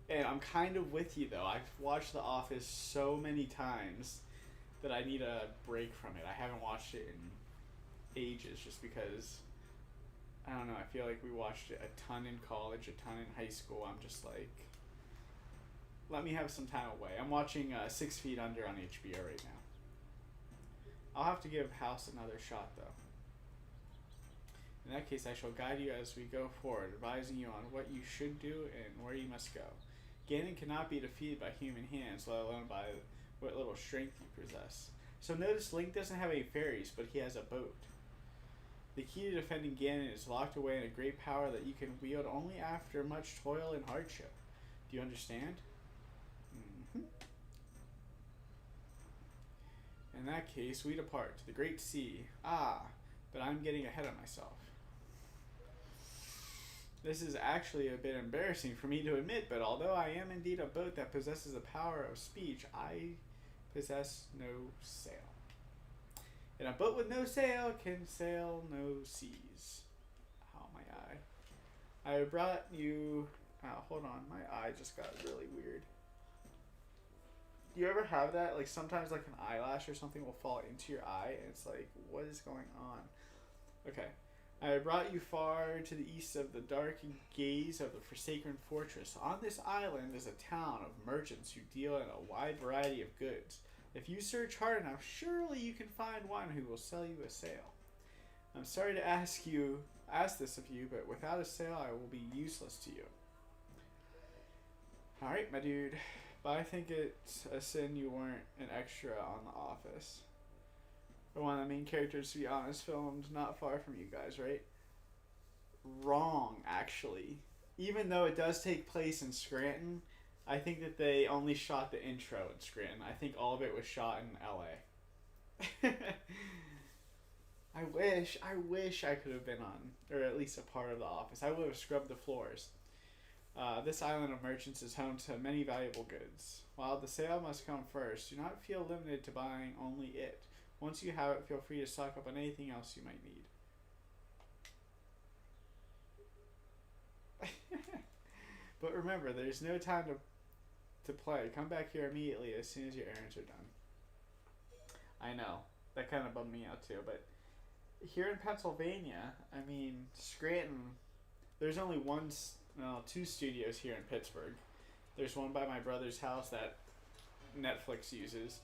Speaker 1: And I'm kind of with you, though. I've watched The Office so many times that I need a break from it. I haven't watched it in ages just because, I don't know, I feel like we watched it a ton in college, a ton in high school. I'm just like, let me have some time away. I'm watching 6 Feet Under on HBO right now. I'll have to give House another shot, though. In that case, I shall guide you as we go forward, advising you on what you should do and where you must go. Ganon cannot be defeated by human hands, let alone by what little strength you possess. So notice Link doesn't have any fairies, but he has a boat. The key to defending Ganon is locked away in a great power that you can wield only after much toil and hardship. Do you understand? Mm-hmm. In that case, we depart to the great sea. Ah, but I'm getting ahead of myself. This is actually a bit embarrassing for me to admit, but although I am indeed a boat that possesses the power of speech, I possess no sail. And a boat with no sail can sail no seas. Oh, my eye. I brought you... Oh, hold on. My eye just got really weird. Do you ever have that? Like, sometimes, like, an eyelash or something will fall into your eye, and it's like, what is going on? Okay. I brought you far to the east of the dark gaze of the forsaken fortress. On this island is a town of merchants who deal in a wide variety of goods. If you search hard enough, surely you can find one who will sell you a sail. I'm sorry to ask this of you, but without a sail, I will be useless to you. Alright, my dude. But I think it's a sin you weren't an extra on The Office. Or one of the main characters, to be honest, filmed not far from you guys, right? Wrong, actually. Even though it does take place in Scranton, I think that they only shot the intro in Scranton. I think all of it was shot in LA. I wish I could have been on, or at least a part of The Office. I would have scrubbed the floors. This island of merchants is home to many valuable goods. While the sale must come first, do not feel limited to buying only it. Once you have it, feel free to stock up on anything else you might need. But remember, there's no time to play. Come back here immediately as soon as your errands are done. I know. That kind of bummed me out too. But here in Pennsylvania, I mean, Scranton, there's only two studios here in Pittsburgh. There's one by my brother's house that Netflix uses.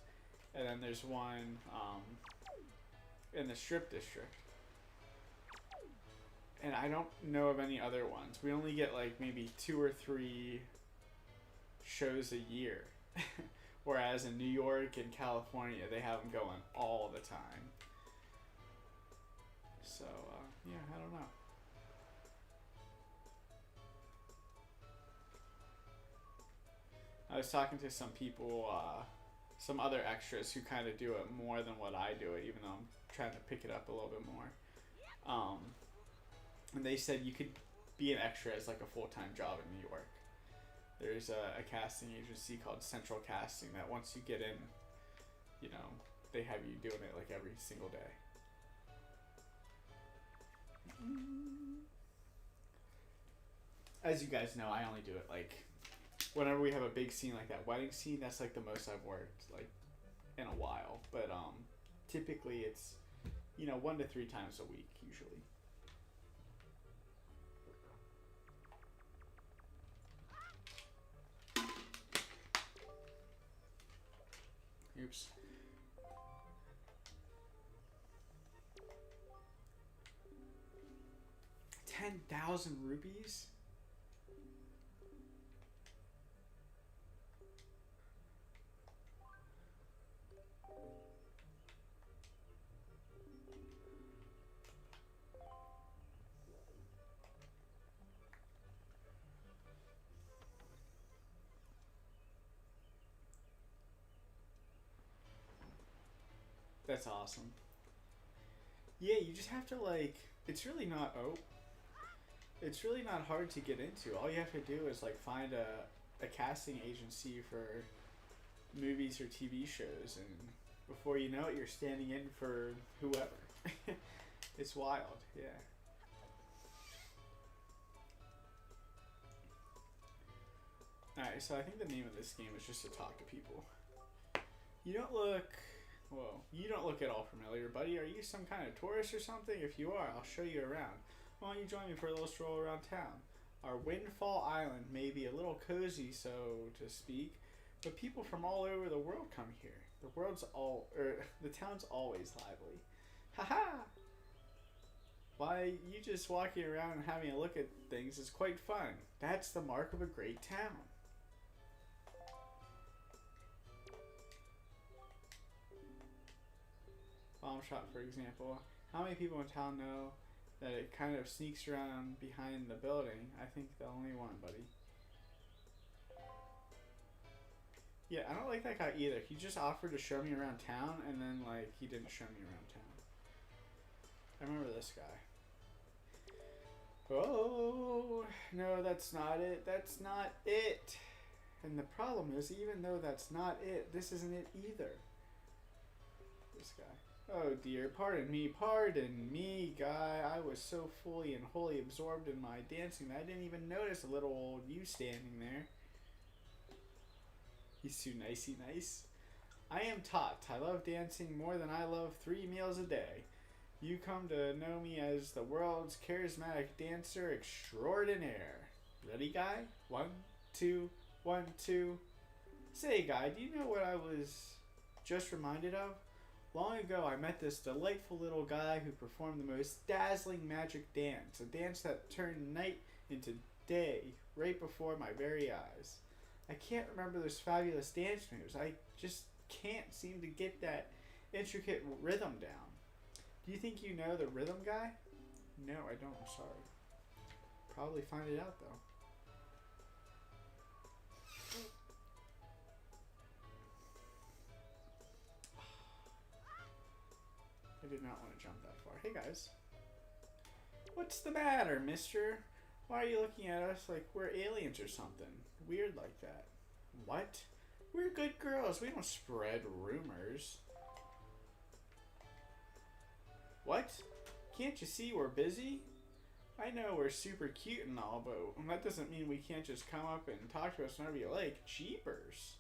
Speaker 1: And then there's one in the Strip District. And I don't know of any other ones. We only get like maybe 2 or 3 shows a year. Whereas in New York and California, they have them going all the time. So, yeah, I don't know. I was talking to some people, some other extras who kind of do it more than what I do it, even though I'm trying to pick it up a little bit more. And they said you could be an extra as like a full-time job in New York. There's a casting agency called Central Casting that once you get in, you know, they have you doing it like every single day. As you guys know, I only do it like whenever we have a big scene like that wedding scene. That's like the most I've worked like in a while. But typically it's, you know, 1 to 3 times a week usually. Oops. $10,000 rupees? That's awesome. Yeah, you just have to like, it's really not it's really not hard to get into. All you have to do is like find a casting agency for movies or TV shows, and before you know it, you're standing in for whoever. It's wild, yeah. Alright, so I think the name of this game is just to talk to people. You don't look at all familiar, buddy. Are you some kind of tourist or something? If you are, I'll show you around. Why don't you join me for a little stroll around town? Our Windfall Island may be a little cozy, so to speak, but people from all over the world come here. The town's always lively. Haha! Why, you just walking around and having a look at things is quite fun. That's the mark of a great town. Bomb shot, for example. How many people in town know that it kind of sneaks around behind the building? I think the only one, buddy. Yeah, I don't like that guy either. He just offered to show me around town, and then, like, he didn't show me around town. I remember this guy. Oh, no, that's not it. That's not it. And the problem is, even though that's not it, this isn't it either. This guy. Oh dear, pardon me, guy. I was so fully and wholly absorbed in my dancing that I didn't even notice a little old you standing there. He's too nicey nice. I am Tot. I love dancing more than I love 3 meals a day. You come to know me as the world's charismatic dancer extraordinaire. Ready, guy? 1, 2, 1, 2. Say, guy, do you know what I was just reminded of? Long ago, I met this delightful little guy who performed the most dazzling magic dance, a dance that turned night into day right before my very eyes. I can't remember those fabulous dance moves. I just can't seem to get that intricate rhythm down. Do you think you know the rhythm, guy? No, I don't. I'm sorry. Probably find it out, though. I did not want to jump that far. Hey, guys. What's the matter, mister? Why are you looking at us like we're aliens or something? Weird like that. What? We're good girls. We don't spread rumors. What? Can't you see we're busy? I know we're super cute and all, but that doesn't mean we can't just come up and talk to us whenever you like. Jeepers.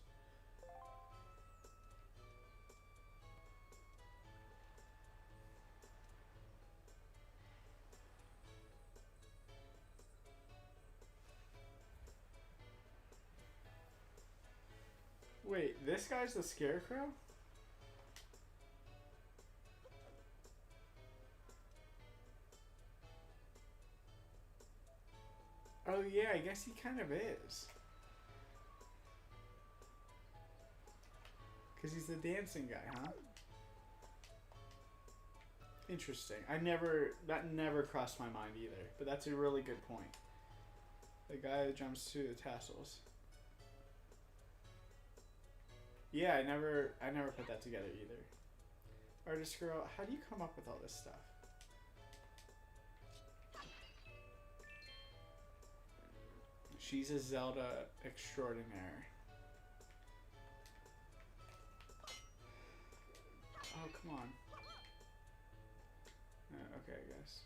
Speaker 1: Wait, this guy's the Scarecrow? Oh yeah, I guess he kind of is. Because he's the dancing guy, huh? Interesting. That never crossed my mind either. But that's a really good point. The guy that jumps through the tassels. Yeah, I never put that together either. Artist girl, how do you come up with all this stuff? She's a Zelda extraordinaire. Oh, come on. Okay, I guess.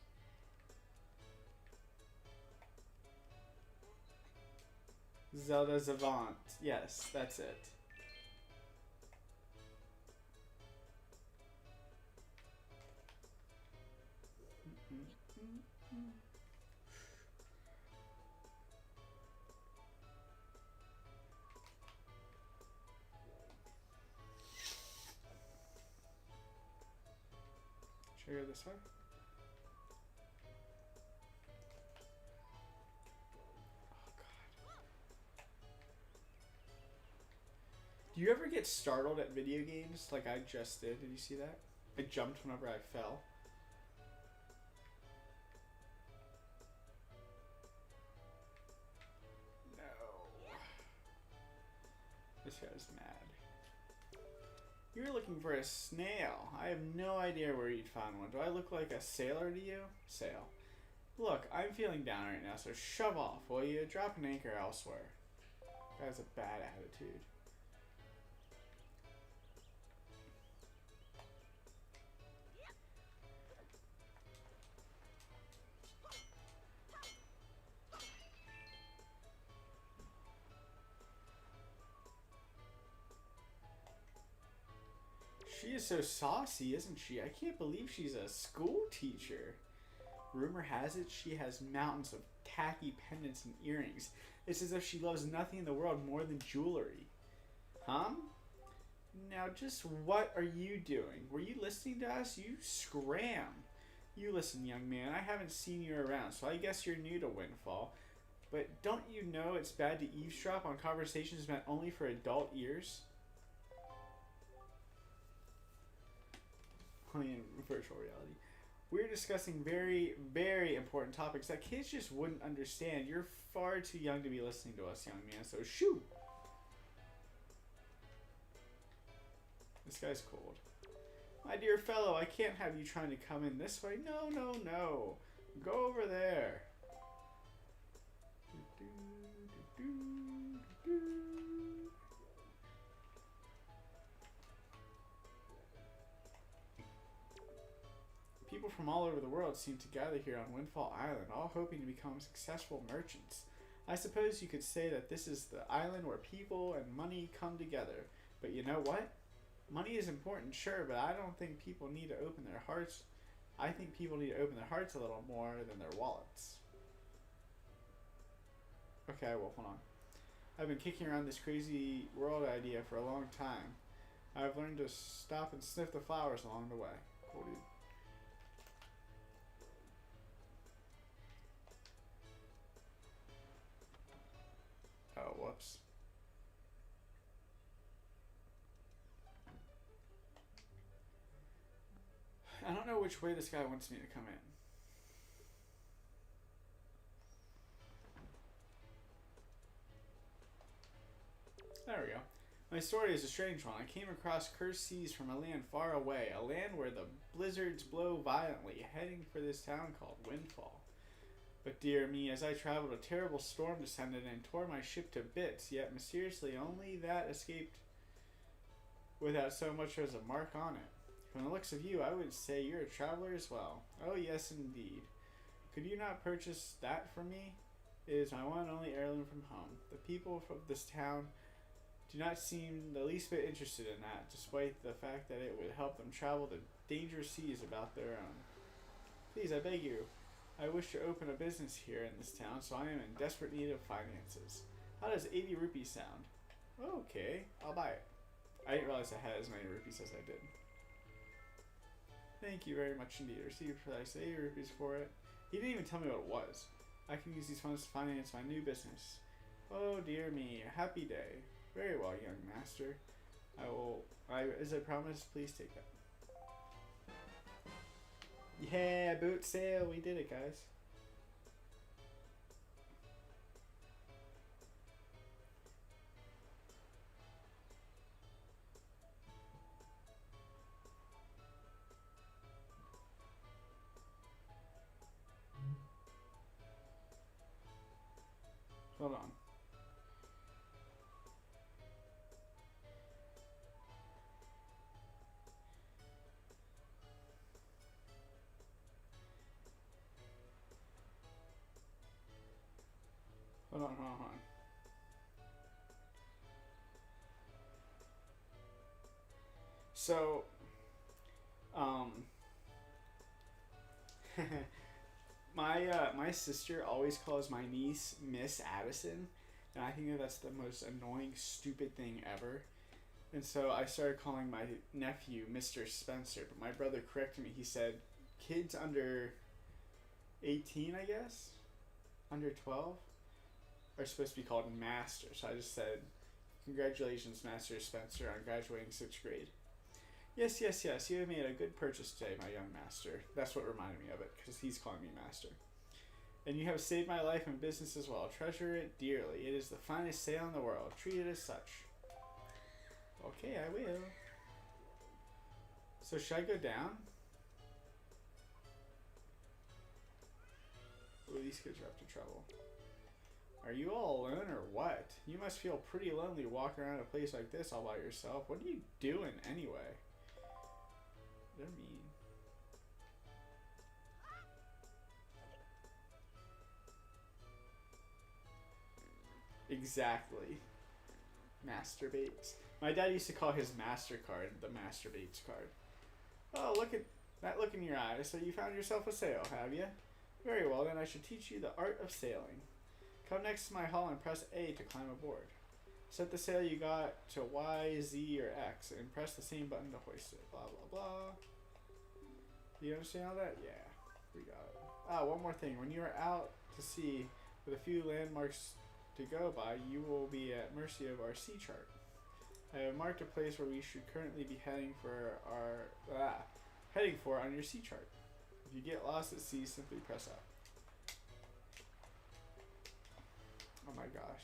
Speaker 1: Zelda Savant. Yes, that's it. Should I go this way? Oh god. Do you ever get startled at video games like I just did? Did you see that? I jumped whenever I fell. No. This guy's mad. You're looking for a snail. I have no idea where you'd find one. Do I look like a sailor to you? Sail. Look, I'm feeling down right now, so shove off, will you? Drop an anchor elsewhere. That has a bad attitude. She is so saucy, isn't she? I can't believe she's a school teacher. Rumor has it she has mountains of tacky pendants and earrings. It's as if she loves nothing in the world more than jewelry. Now just what are you doing? Were you listening to us? You scram. You listen, young man, I haven't seen you around, so I guess you're new to Windfall. But don't you know it's bad to eavesdrop on conversations meant only for adult ears? In virtual reality. We're discussing very, very important topics that kids just wouldn't understand. You're far too young to be listening to us, young man, so shoo! This guy's cold. My dear fellow, I can't have you trying to come in this way. No, no, no. Go over there. People from all over the world seem to gather here on Windfall Island, all hoping to become successful merchants. I suppose you could say that this is the island where people and money come together. But you know what? Money is important, sure, but I don't think people need to open their hearts. I think people need to open their hearts a little more than their wallets. Okay, well, hold on. I've been kicking around this crazy world idea for a long time. I've learned to stop and sniff the flowers along the way. Cool, dude. Oh, whoops. I don't know which way this guy wants me to come in. There we go. My story is a strange one. I came across cursed seas from a land far away, a land where the blizzards blow violently, heading for this town called Windfall. But dear me, as I traveled, a terrible storm descended and tore my ship to bits, yet mysteriously only that escaped without so much as a mark on it. From the looks of you, I would say you're a traveler as well. Oh yes, indeed. Could you not purchase that for me? It is my one and only heirloom from home. The people of this town do not seem the least bit interested in that, despite the fact that it would help them travel the dangerous seas about their own. Please, I beg you. I wish to open a business here in this town, so I am in desperate need of finances. How does 80 rupees sound? Okay, I'll buy it. I didn't realize I had as many rupees as I did. Thank you very much indeed. I received price 80 rupees for it. He didn't even tell me what it was. I can use these funds to finance my new business. Oh dear me, a happy day. Very well, young master. As I promised, please take that. Yeah, boot sale. We did it, guys. Hold on. Hold on. So, my sister always calls my niece Miss Addison, and I think that that's the most annoying, stupid thing ever. And so I started calling my nephew Mr. Spencer, but my brother corrected me. He said, kids under 18, I guess, under 12, are supposed to be called Master. So I just said, congratulations, Master Spencer, on graduating 6th grade. Yes, you have made a good purchase today, my young master. That's what reminded me of it, because he's calling me master. And you have saved my life and business as well. Treasure it dearly. It is the finest sale in the world. Treat it as such. Okay, I will. So should I go down? Oh, these kids are up to trouble. Are you all alone or what? You must feel pretty lonely walking around a place like this all by yourself. What are you doing anyway? They're mean. Exactly. Masturbates. My dad used to call his MasterCard the masturbates card. Oh, look at that look in your eyes. So you found yourself a sail, have you? Very well, then I should teach you the art of sailing. Come next to my hull and press A to climb aboard. Set the sail you got to Y, Z, or X, and press the same button to hoist it. Blah, blah, blah. Do you understand all that? Yeah, we got it. Ah, one more thing. When you are out to sea with a few landmarks to go by, you will be at mercy of our sea chart. I have marked a place where we should currently be heading for on your sea chart. If you get lost at sea, simply press up. Oh my gosh.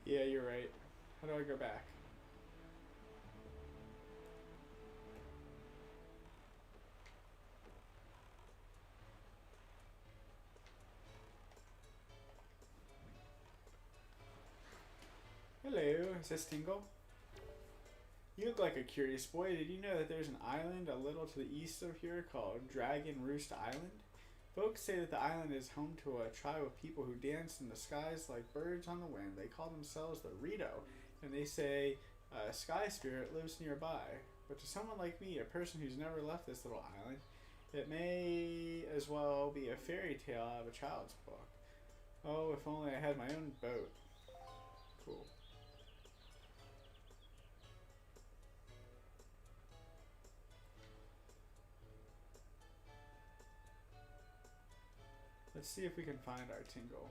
Speaker 1: Yeah, you're right. How do I go back? Hello, is this Tingle? You look like a curious boy. Did you know that there's an island a little to the east of here called Dragon Roost Island? Folks say that the island is home to a tribe of people who dance in the skies like birds on the wind. They call themselves the Rito, and they say a sky spirit lives nearby. But to someone like me, a person who's never left this little island, it may as well be a fairy tale out of a child's book. Oh, if only I had my own boat. Cool. Let's see if we can find our Tingle.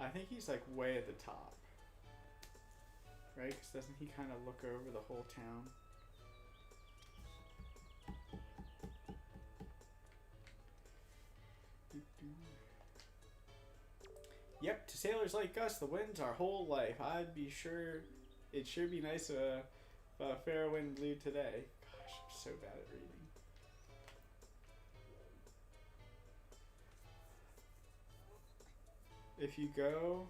Speaker 1: I think he's like way at the top. Right? Because doesn't he kind of look over the whole town? Yep, to sailors like us, the wind's our whole life. It'd sure be nice if a fair wind blew today. Gosh, I'm so bad at reading. If you go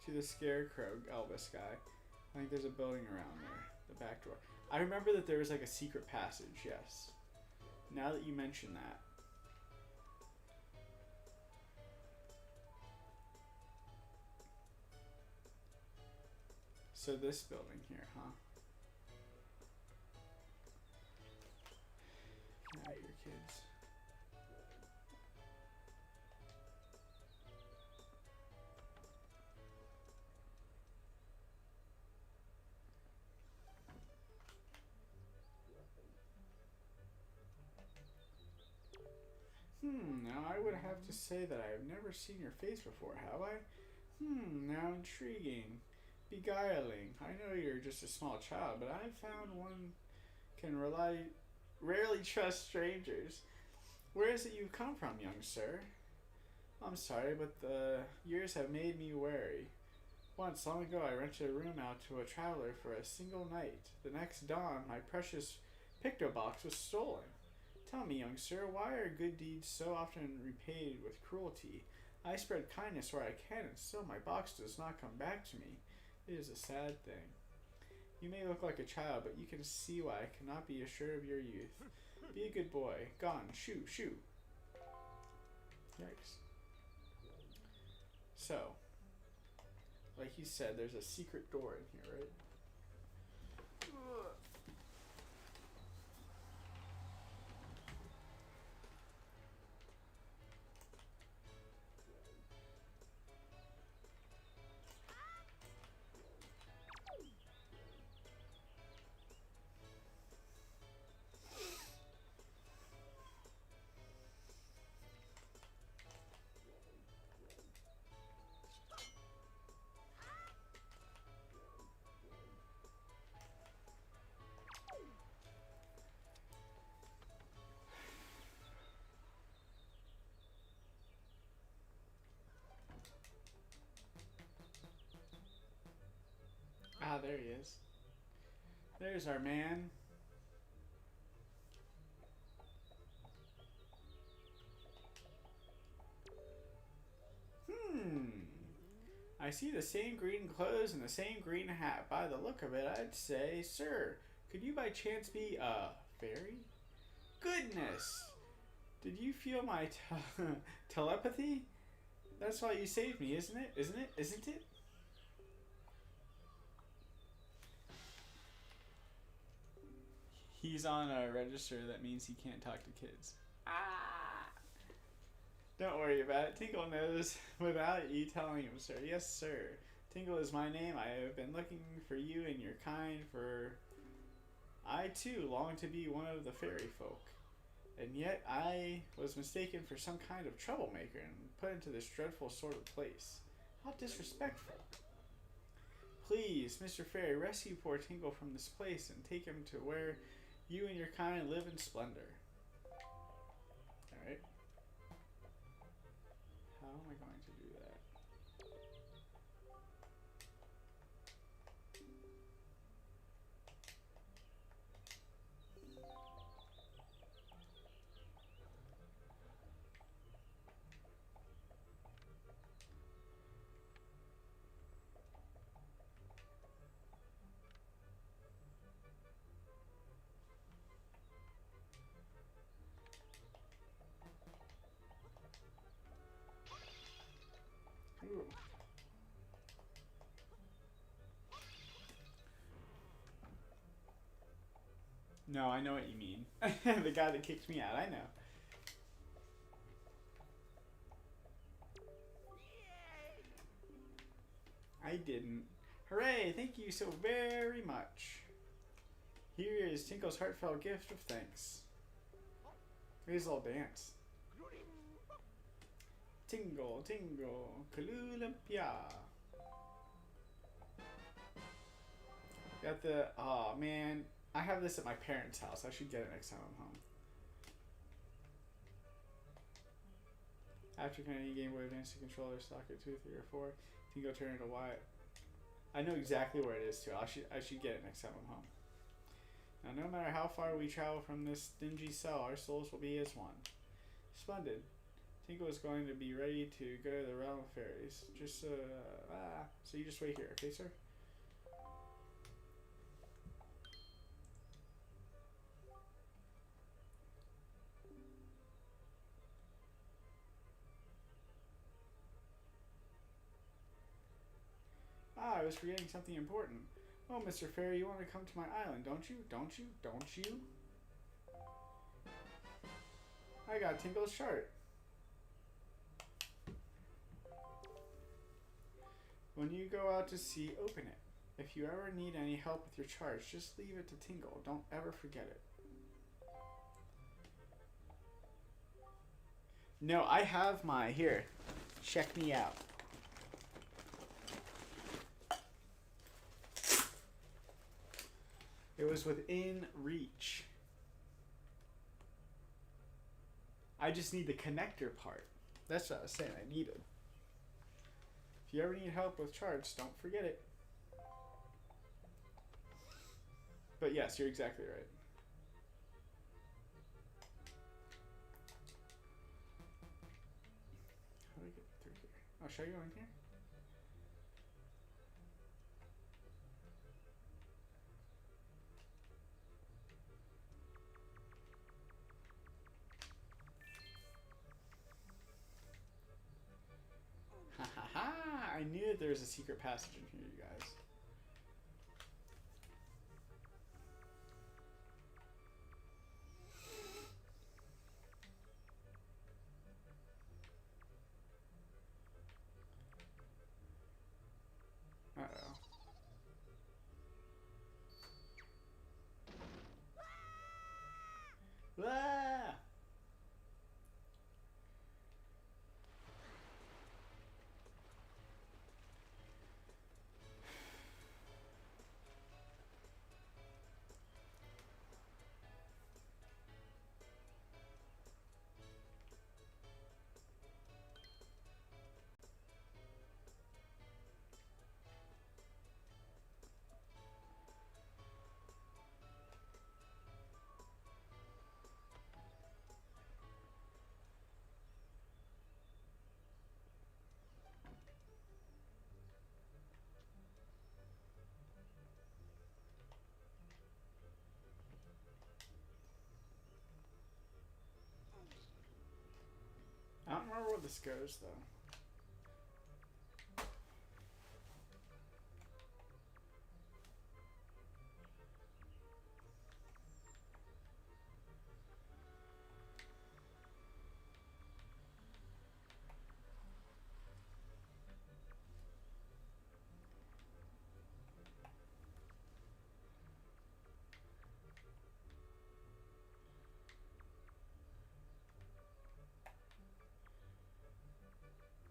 Speaker 1: to the Scarecrow Elvis guy, I think there's a building around there. The back door. I remember that there was like a secret passage, yes. Now that you mention that. So this building here, huh? Get out of here, kids. Now I would have to say that I have never seen your face before, have I? Now intriguing. Beguiling. I know you're just a small child, but I've found one can rarely trust strangers. Where is it you've come from, young sir? I'm sorry, but the years have made me wary. Once, long ago, I rented a room out to a traveler for a single night. The next dawn, my precious picto box was stolen. Tell me, young sir, why are good deeds so often repaid with cruelty? I spread kindness where I can, and still my box does not come back to me. It is a sad thing. You may look like a child, but you can see why I cannot be assured of your youth. Be a good boy. Gone. Shoo, shoo. Yikes. So, like you said, there's a secret door in here, right? Ah, there he is. There's our man. I see the same green clothes and the same green hat. By the look of it, I'd say, sir, could you by chance be a fairy? Goodness! Did you feel my telepathy? That's why you saved me, isn't it? Isn't it? Isn't it? He's on a register that means he can't talk to kids. Ah! Don't worry about it. Tingle knows without you telling him, sir. Yes, sir. Tingle is my name. I have been looking for you and your kind for... I, too, long to be one of the fairy folk. And yet I was mistaken for some kind of troublemaker and put into this dreadful sort of place. How disrespectful. Please, Mr. Fairy, rescue poor Tingle from this place and take him to where you and your kind live in splendor. Alright. How am I going to do that? No, I know what you mean. The guy that kicked me out, I know. I didn't. Hooray! Thank you so very much. Here is Tinkle's heartfelt gift of thanks. Here's a little dance. Tingle, tingle, Kalulumpia. Got the, oh man, I have this at my parents' house. I should get it next time I'm home. After connecting Game Boy Advance to controller, socket 2, 3, or 4, you can go turn it to Y. I know exactly where it is too. I should get it next time I'm home. Now, no matter how far we travel from this dingy cell, our souls will be as one. Splendid. Tinkle is going to be ready to go to the realm of fairies. Just, so you just wait here, okay, sir? Ah, I was forgetting something important. Oh, Mr. Fairy, you want to come to my island, don't you? Don't you? Don't you? I got Tinkle's chart. When you go out to sea, open it. If you ever need any help with your charge, just leave it to Tingle. Don't ever forget it. No, I have my... Here, check me out. It was within reach. I just need the connector part. That's what I was saying I needed. If you ever need help with charts, don't forget it. But yes, you're exactly right. How do I get through here? Oh, should I go in here? Ha ha ha! I knew that there was a secret passage in here, you guys. Uh-oh. Ah! I don't remember where this goes, though.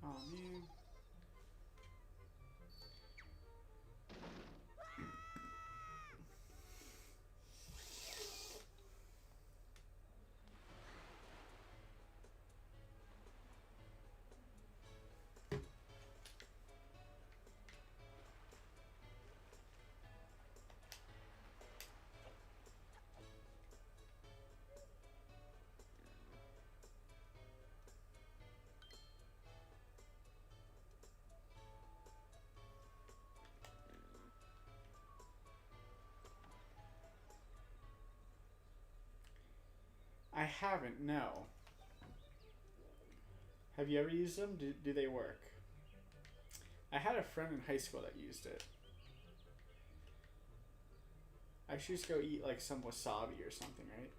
Speaker 1: Oh, man. I haven't, no. Have you ever used them? Do they work? I had a friend in high school that used it. I should just go eat like some wasabi or something, right?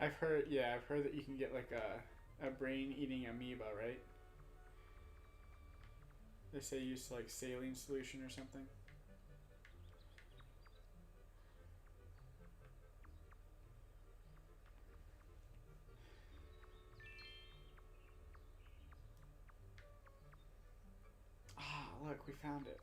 Speaker 1: I've heard, yeah, I've heard that you can get like a brain eating amoeba, right? They say use like saline solution or something. Ah, look, we found it.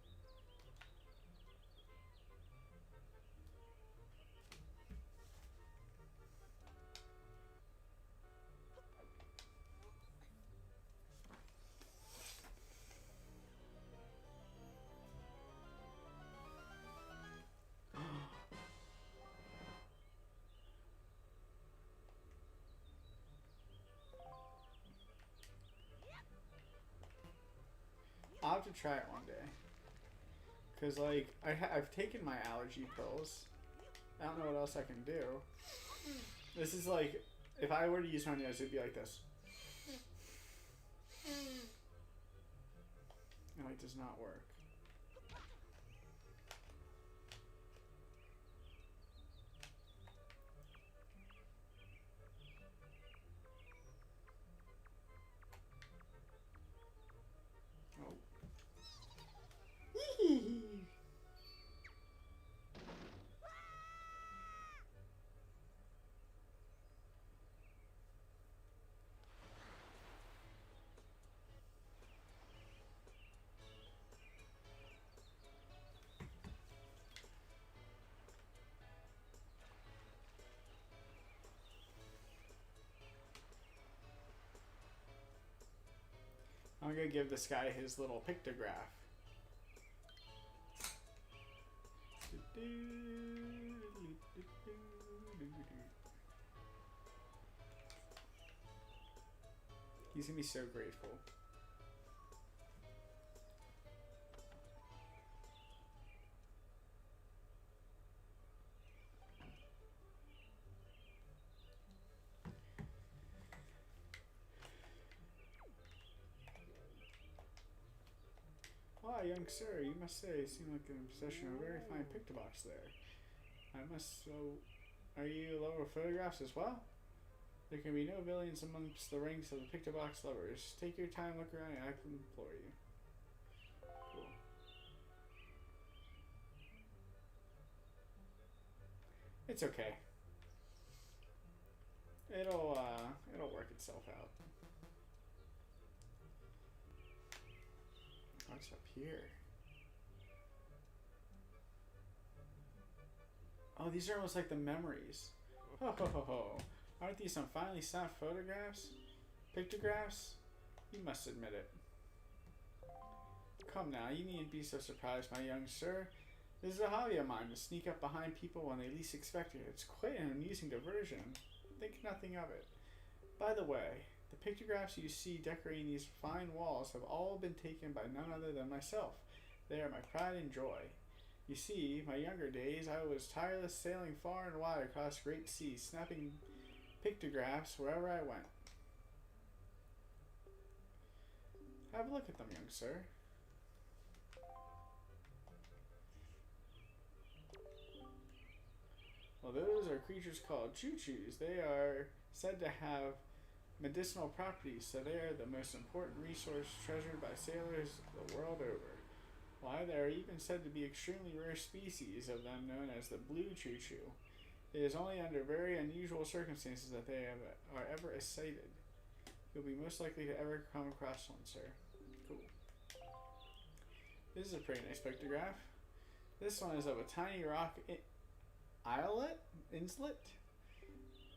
Speaker 1: I'll have to try it one day. Cause like I've taken my allergy pills. I don't know what else I can do. This is like if I were to use my nose, it'd be like this. No, it does not work. Oh. I'm gonna give this guy his little pictograph. He's gonna be so grateful. Ah, young sir, you must say, seem like an possession of a very fine pictobox there. I must, so, are you a lover of photographs as well? There can be no villains amongst the ranks of the pictobox lovers. Take your time, look around, I implore you. Cool. It's okay. It'll work itself out. What's up here? Oh, these are almost like the memories. Ho ho ho ho. Aren't these some finely snapped photographs? Pictographs? You must admit it. Come now, you needn't be so surprised, my young sir. This is a hobby of mine, to sneak up behind people when they least expect it. It's quite an amusing diversion. Think nothing of it. By the way, the pictographs you see decorating these fine walls have all been taken by none other than myself. They are my pride and joy. You see, my younger days, I was tireless sailing far and wide across great seas, snapping pictographs wherever I went. Have a look at them, young sir. Well, those are creatures called choo-choos. They are said to have medicinal properties, so they are the most important resource treasured by sailors the world over. Why, there are even said to be extremely rare species of them known as the blue choo-choo. It is only under very unusual circumstances that they are ever sighted. You'll be most likely to ever come across one, sir. Cool. This is a pretty nice pictograph. This one is of a tiny rock inlet,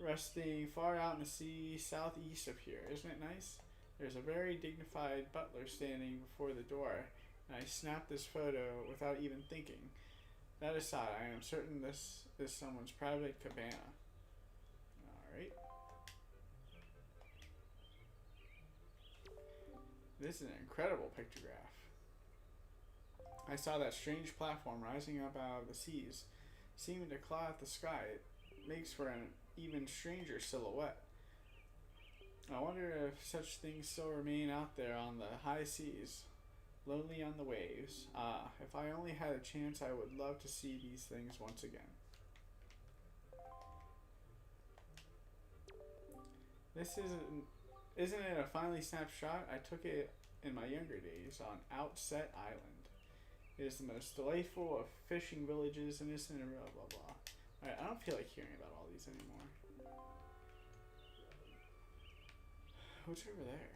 Speaker 1: resting far out in the sea southeast of here. Isn't it nice? There's a very dignified butler standing before the door, And I snapped this photo without even thinking. That aside, I am certain this is someone's private cabana. Alright. This is an incredible pictograph. I saw that strange platform rising up out of the seas, seeming to claw at the sky. It makes for an even stranger silhouette. I wonder if such things still remain out there on the high seas, lonely on the waves. Ah, if I only had a chance, I would love to see these things once again. This isn't it a finely snapped shot? I took it in my younger days on Outset Island. It is the most delightful of fishing villages, innocent and blah blah blah. Alright, I don't feel like hearing about all these anymore. What's over there?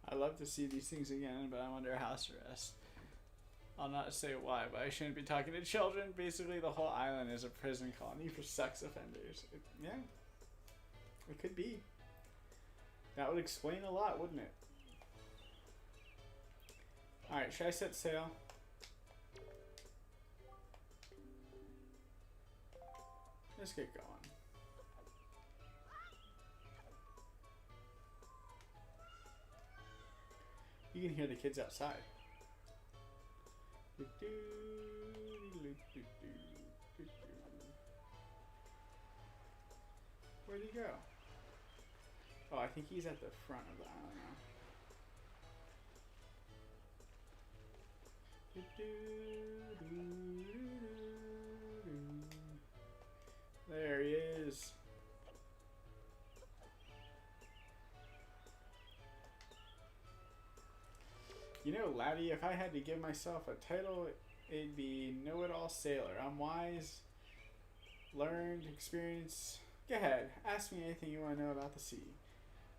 Speaker 1: I love to see these things again, but I'm under house arrest. I'll not say why, but I shouldn't be talking to children. Basically, the whole island is a prison colony for sex offenders. Yeah, it could be. That would explain a lot, wouldn't it? Alright, should I set sail? Let's get going. You can hear the kids outside. Where'd he go? Oh, I think he's at the front of the island now. There he is. You know, laddie, if I had to give myself a title, it'd be Know-It-All Sailor. I'm wise, learned, experienced. Go ahead, ask me anything you want to know about the sea.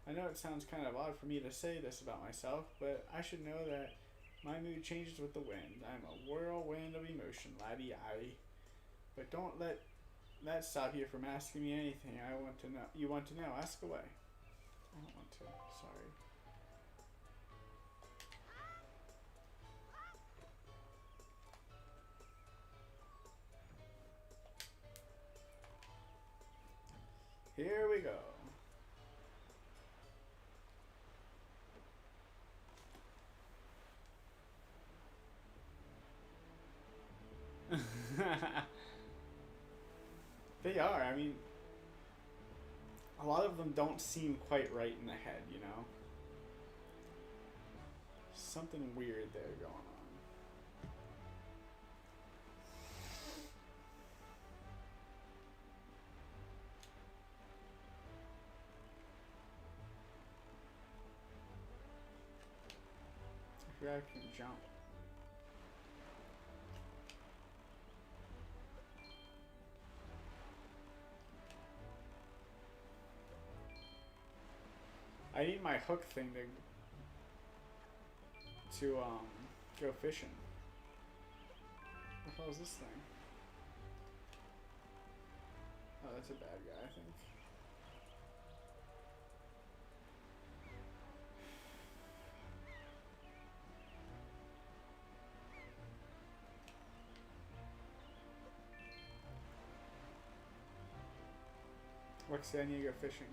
Speaker 1: I know it sounds kind of odd for me to say this about myself, but I should know that my mood changes with the wind. I'm a whirlwind of emotion, laddie. But don't let that stop you from asking me anything I want to know. You want to know? Ask away. I don't want to. Sorry. Here we go. They are. I mean, a lot of them don't seem quite right in the head, you know? Something weird there going on. I forgot I can jump. I need my hook thing to go fishing. What the hell is this thing? Oh, that's a bad guy, I think. Lexi, I need to go fishing.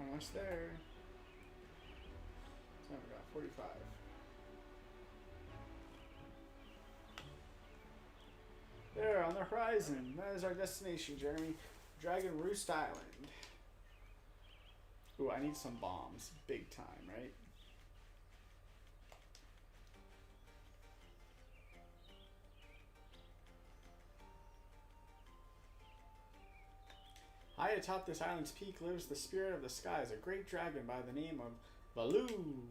Speaker 1: Almost there. So we got 45. There on the horizon. That is our destination, Jeremy. Dragon Roost Island. Ooh, I need some bombs. Big time, right? High atop this island's peak lives the spirit of the skies, a great dragon by the name of Baloo.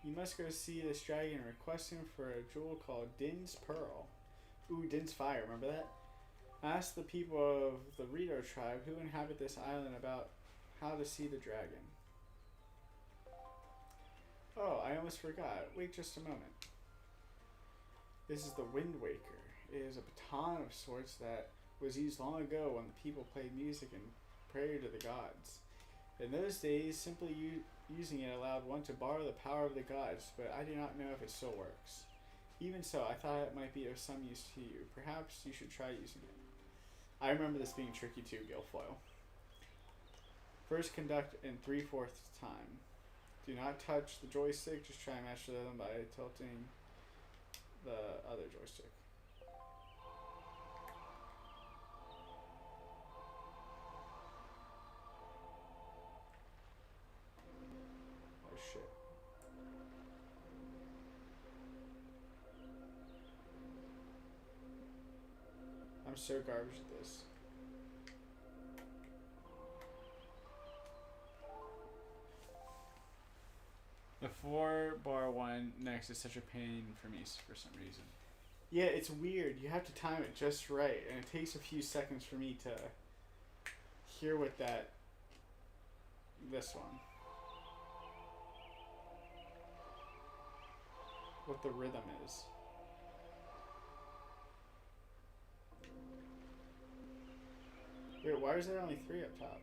Speaker 1: You must go see this dragon and request him for a jewel called Din's Pearl. Ooh, Din's Fire, remember that? Ask the people of the Rito tribe who inhabit this island about how to see the dragon. Oh, I almost forgot. Wait just a moment. This is the Wind Waker. It is a baton of sorts that was used long ago when the people played music and prayed to the gods. In those days, simply using it allowed one to borrow the power of the gods, but I do not know if it still works. Even so, I thought it might be of some use to you. Perhaps you should try using it. I remember this being tricky too, Guilfoyle. First conduct in 3/4 time. Do not touch the joystick, just try and match the rhythm by tilting the other joystick. Oh shit. I'm so garbage at this. The 4-bar one next is such a pain for me for some reason. Yeah, it's weird. You have to time it just right, and it takes a few seconds for me to hear what this one. What the rhythm is. Wait, why is there only 3 up top?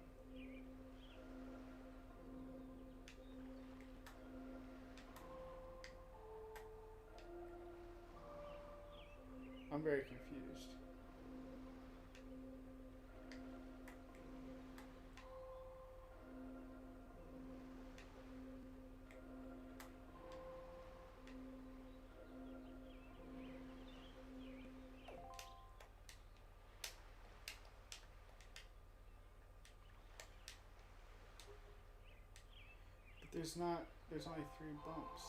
Speaker 1: I'm very confused. But there's only 3 bumps.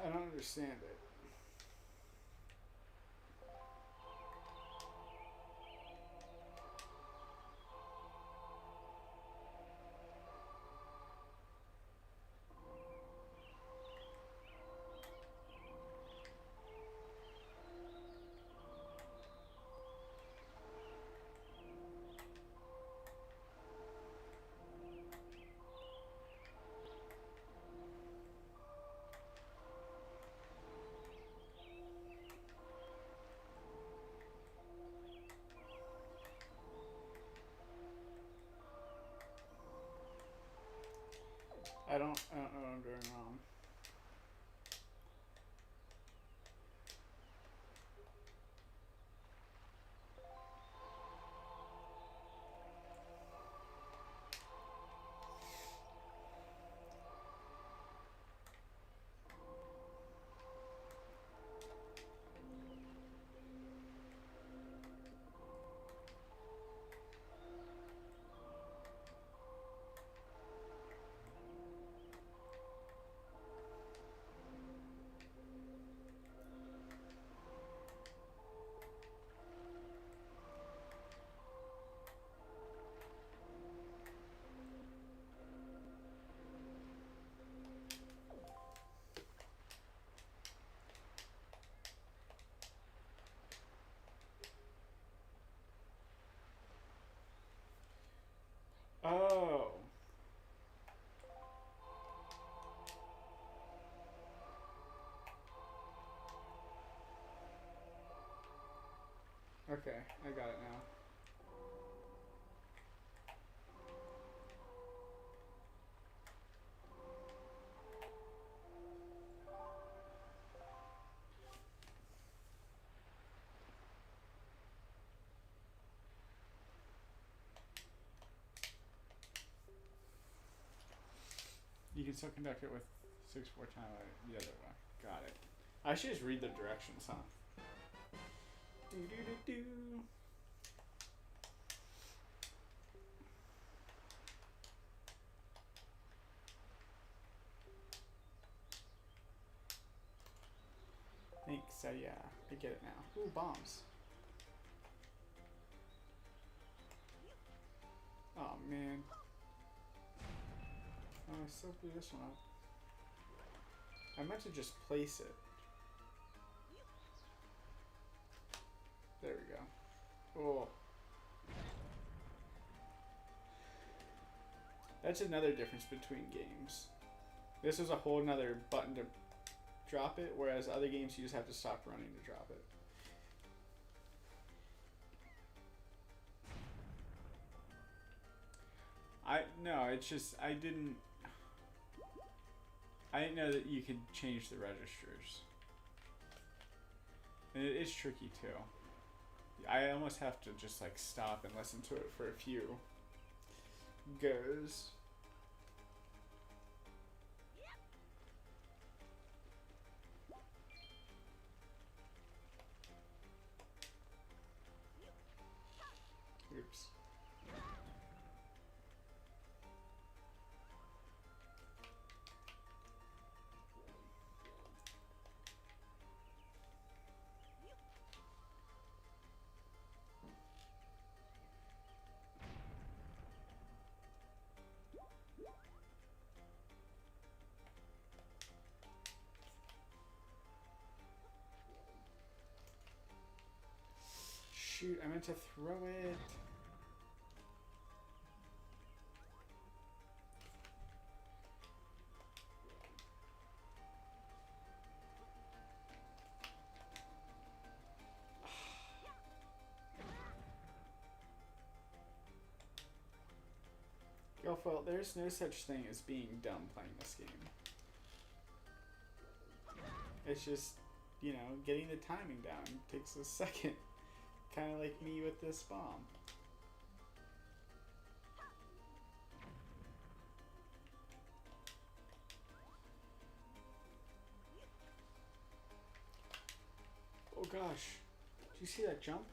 Speaker 1: I don't understand it. I don't know what I'm doing wrong. Okay, I got it now. You can still conduct it with 6-4 time the other way. Got it. I should just read the directions, huh? Do do do do. Thanks. Yeah, I get it now. Ooh, bombs. Oh man. Oh, I still blew this one up. I meant to just place it. There we go. Oh. That's another difference between games. This is a whole nother button to drop it, whereas other games you just have to stop running to drop it. No, it's just I didn't know that you could change the registers. And it is tricky too. I almost have to just like stop and listen to it for a few goes. Oops. Shoot, I meant to throw it. Well, there's no such thing as being dumb playing this game. It's just, you know, getting the timing down takes a second. Kind of like me with this bomb. Oh gosh. Did you see that jump?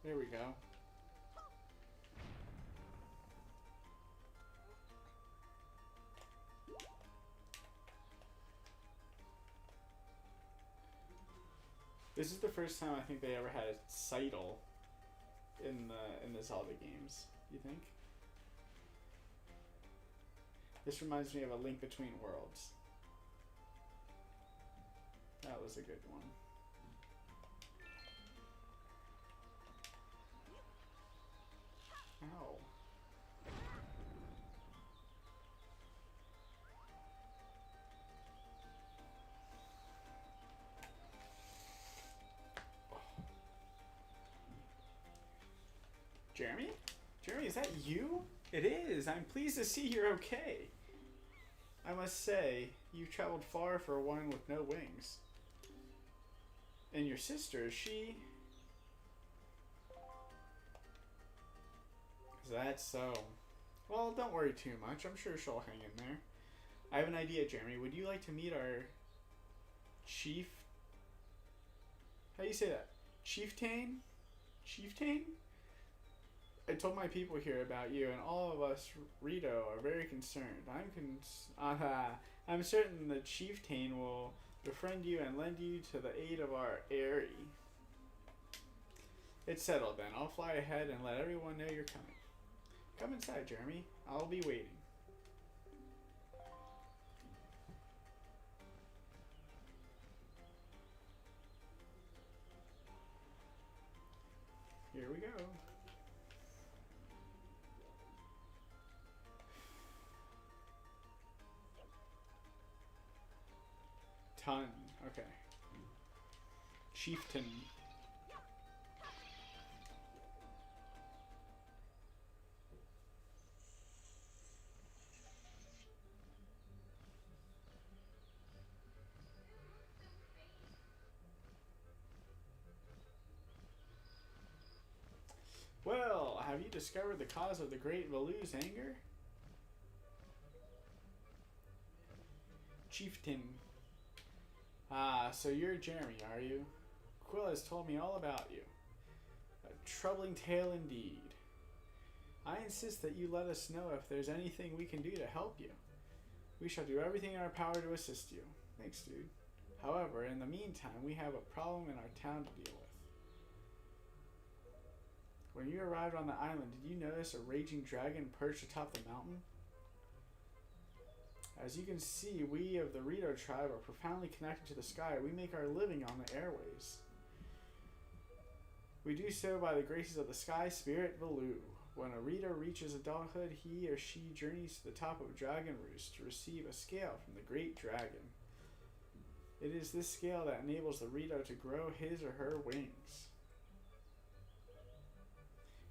Speaker 1: There we go. This is the first time I think they ever had a Seidel in the Zelda games. You think? This reminds me of A Link Between Worlds. That was a good one. Ow. Jeremy? Jeremy, is that you? It is. I'm pleased to see you're okay. I must say, you've traveled far for one with no wings. And your sister, is she... Is that so? Well, don't worry too much. I'm sure she'll hang in there. I have an idea, Jeremy. Would you like to meet our chief... How do you say that? Chieftain? Chieftain? I told my people here about you, and all of us, Rito, are very concerned. I'm certain the chieftain will befriend you and lend you to the aid of our Aerie. It's settled then. I'll fly ahead and let everyone know you're coming. Come inside, Jeremy. I'll be waiting. Here we go. Ton. Okay. Chieftain. Well, have you discovered the cause of the great Valu's anger? Chieftain. Ah, so you're Jeremy, are you? Quill has told me all about you. A troubling tale indeed. I insist that you let us know if there's anything we can do to help you. We shall do everything in our power to assist you. Thanks, dude. However, in the meantime, we have a problem in our town to deal with. When you arrived on the island, did you notice a raging dragon perched atop the mountain? As you can see, we of the Rito tribe are profoundly connected to the sky. We make our living on the airways. We do so by the graces of the sky spirit Valu. When a Rito reaches adulthood, he or she journeys to the top of Dragon Roost to receive a scale from the great dragon. It is this scale that enables the Rito to grow his or her wings.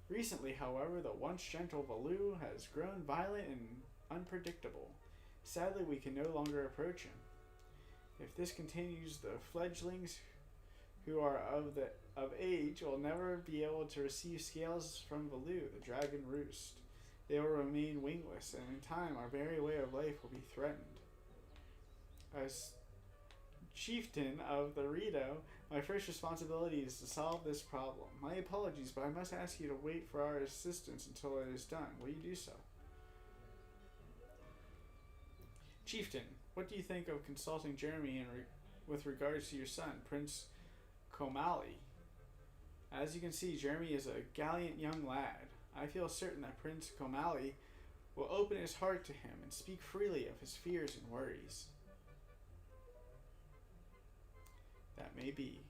Speaker 1: Recently, however, the once gentle Valu has grown violent and unpredictable. Sadly, we can no longer approach him. If this continues, the fledglings who are of age will never be able to receive scales from Valu, the Dragon Roost. They will remain wingless, and in time, our very way of life will be threatened. As chieftain of the Rito, my first responsibility is to solve this problem. My apologies, but I must ask you to wait for our assistance until it is done. Will you do so? Chieftain, what do you think of consulting Jeremy with regards to your son, Prince Komali? As you can see, Jeremy is a gallant young lad. I feel certain that Prince Komali will open his heart to him and speak freely of his fears and worries. That may be.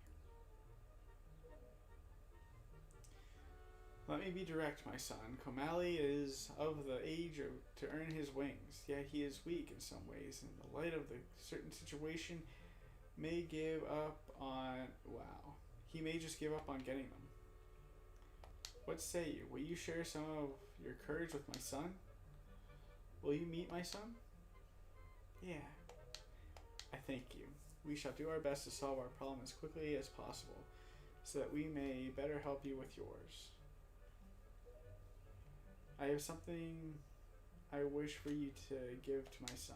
Speaker 1: Let me be direct, my son. Komali is of the age to earn his wings, yet he is weak in some ways. In the light of the certain situation, may give up on... Wow. He may just give up on getting them. What say you? Will you share some of your courage with my son? Will you meet my son? Yeah. I thank you. We shall do our best to solve our problem as quickly as possible, so that we may better help you with yours. I have something I wish for you to give to my son.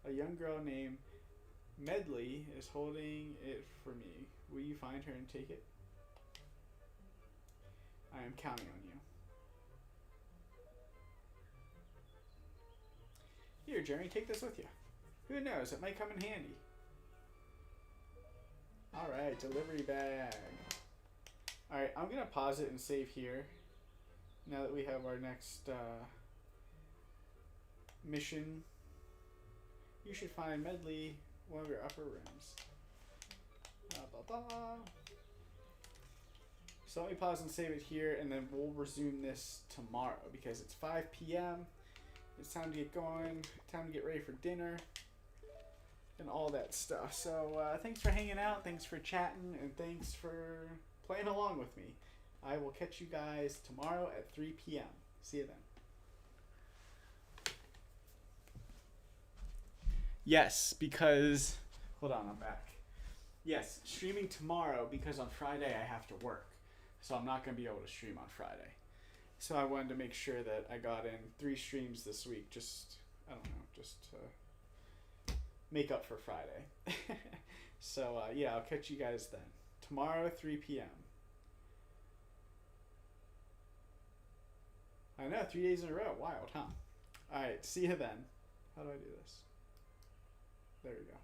Speaker 1: A young girl named Medley is holding it for me. Will you find her and take it? I am counting on you. Here, Jeremy, take this with you. Who knows, it might come in handy. Alright, delivery bag. Alright, I'm going to pause it and save here. Now that we have our next mission. You should find Medley one of your upper rooms. So let me pause and save it here, and then we'll resume this tomorrow because it's 5 p.m. It's time to get going, time to get ready for dinner, and all that stuff. So thanks for hanging out, thanks for chatting, and thanks for playing along with me. I will catch you guys tomorrow at 3 p.m. See you then. Yes, because... Hold on, I'm back. Yes, streaming tomorrow because on Friday I have to work. So I'm not going to be able to stream on Friday. So I wanted to make sure that I got in 3 streams this week. Just, I don't know, just to make up for Friday. So yeah, I'll catch you guys then. Tomorrow, 3 p.m. I know, 3 days in a row. Wild, huh? Alright, see you then. How do I do this? There we go.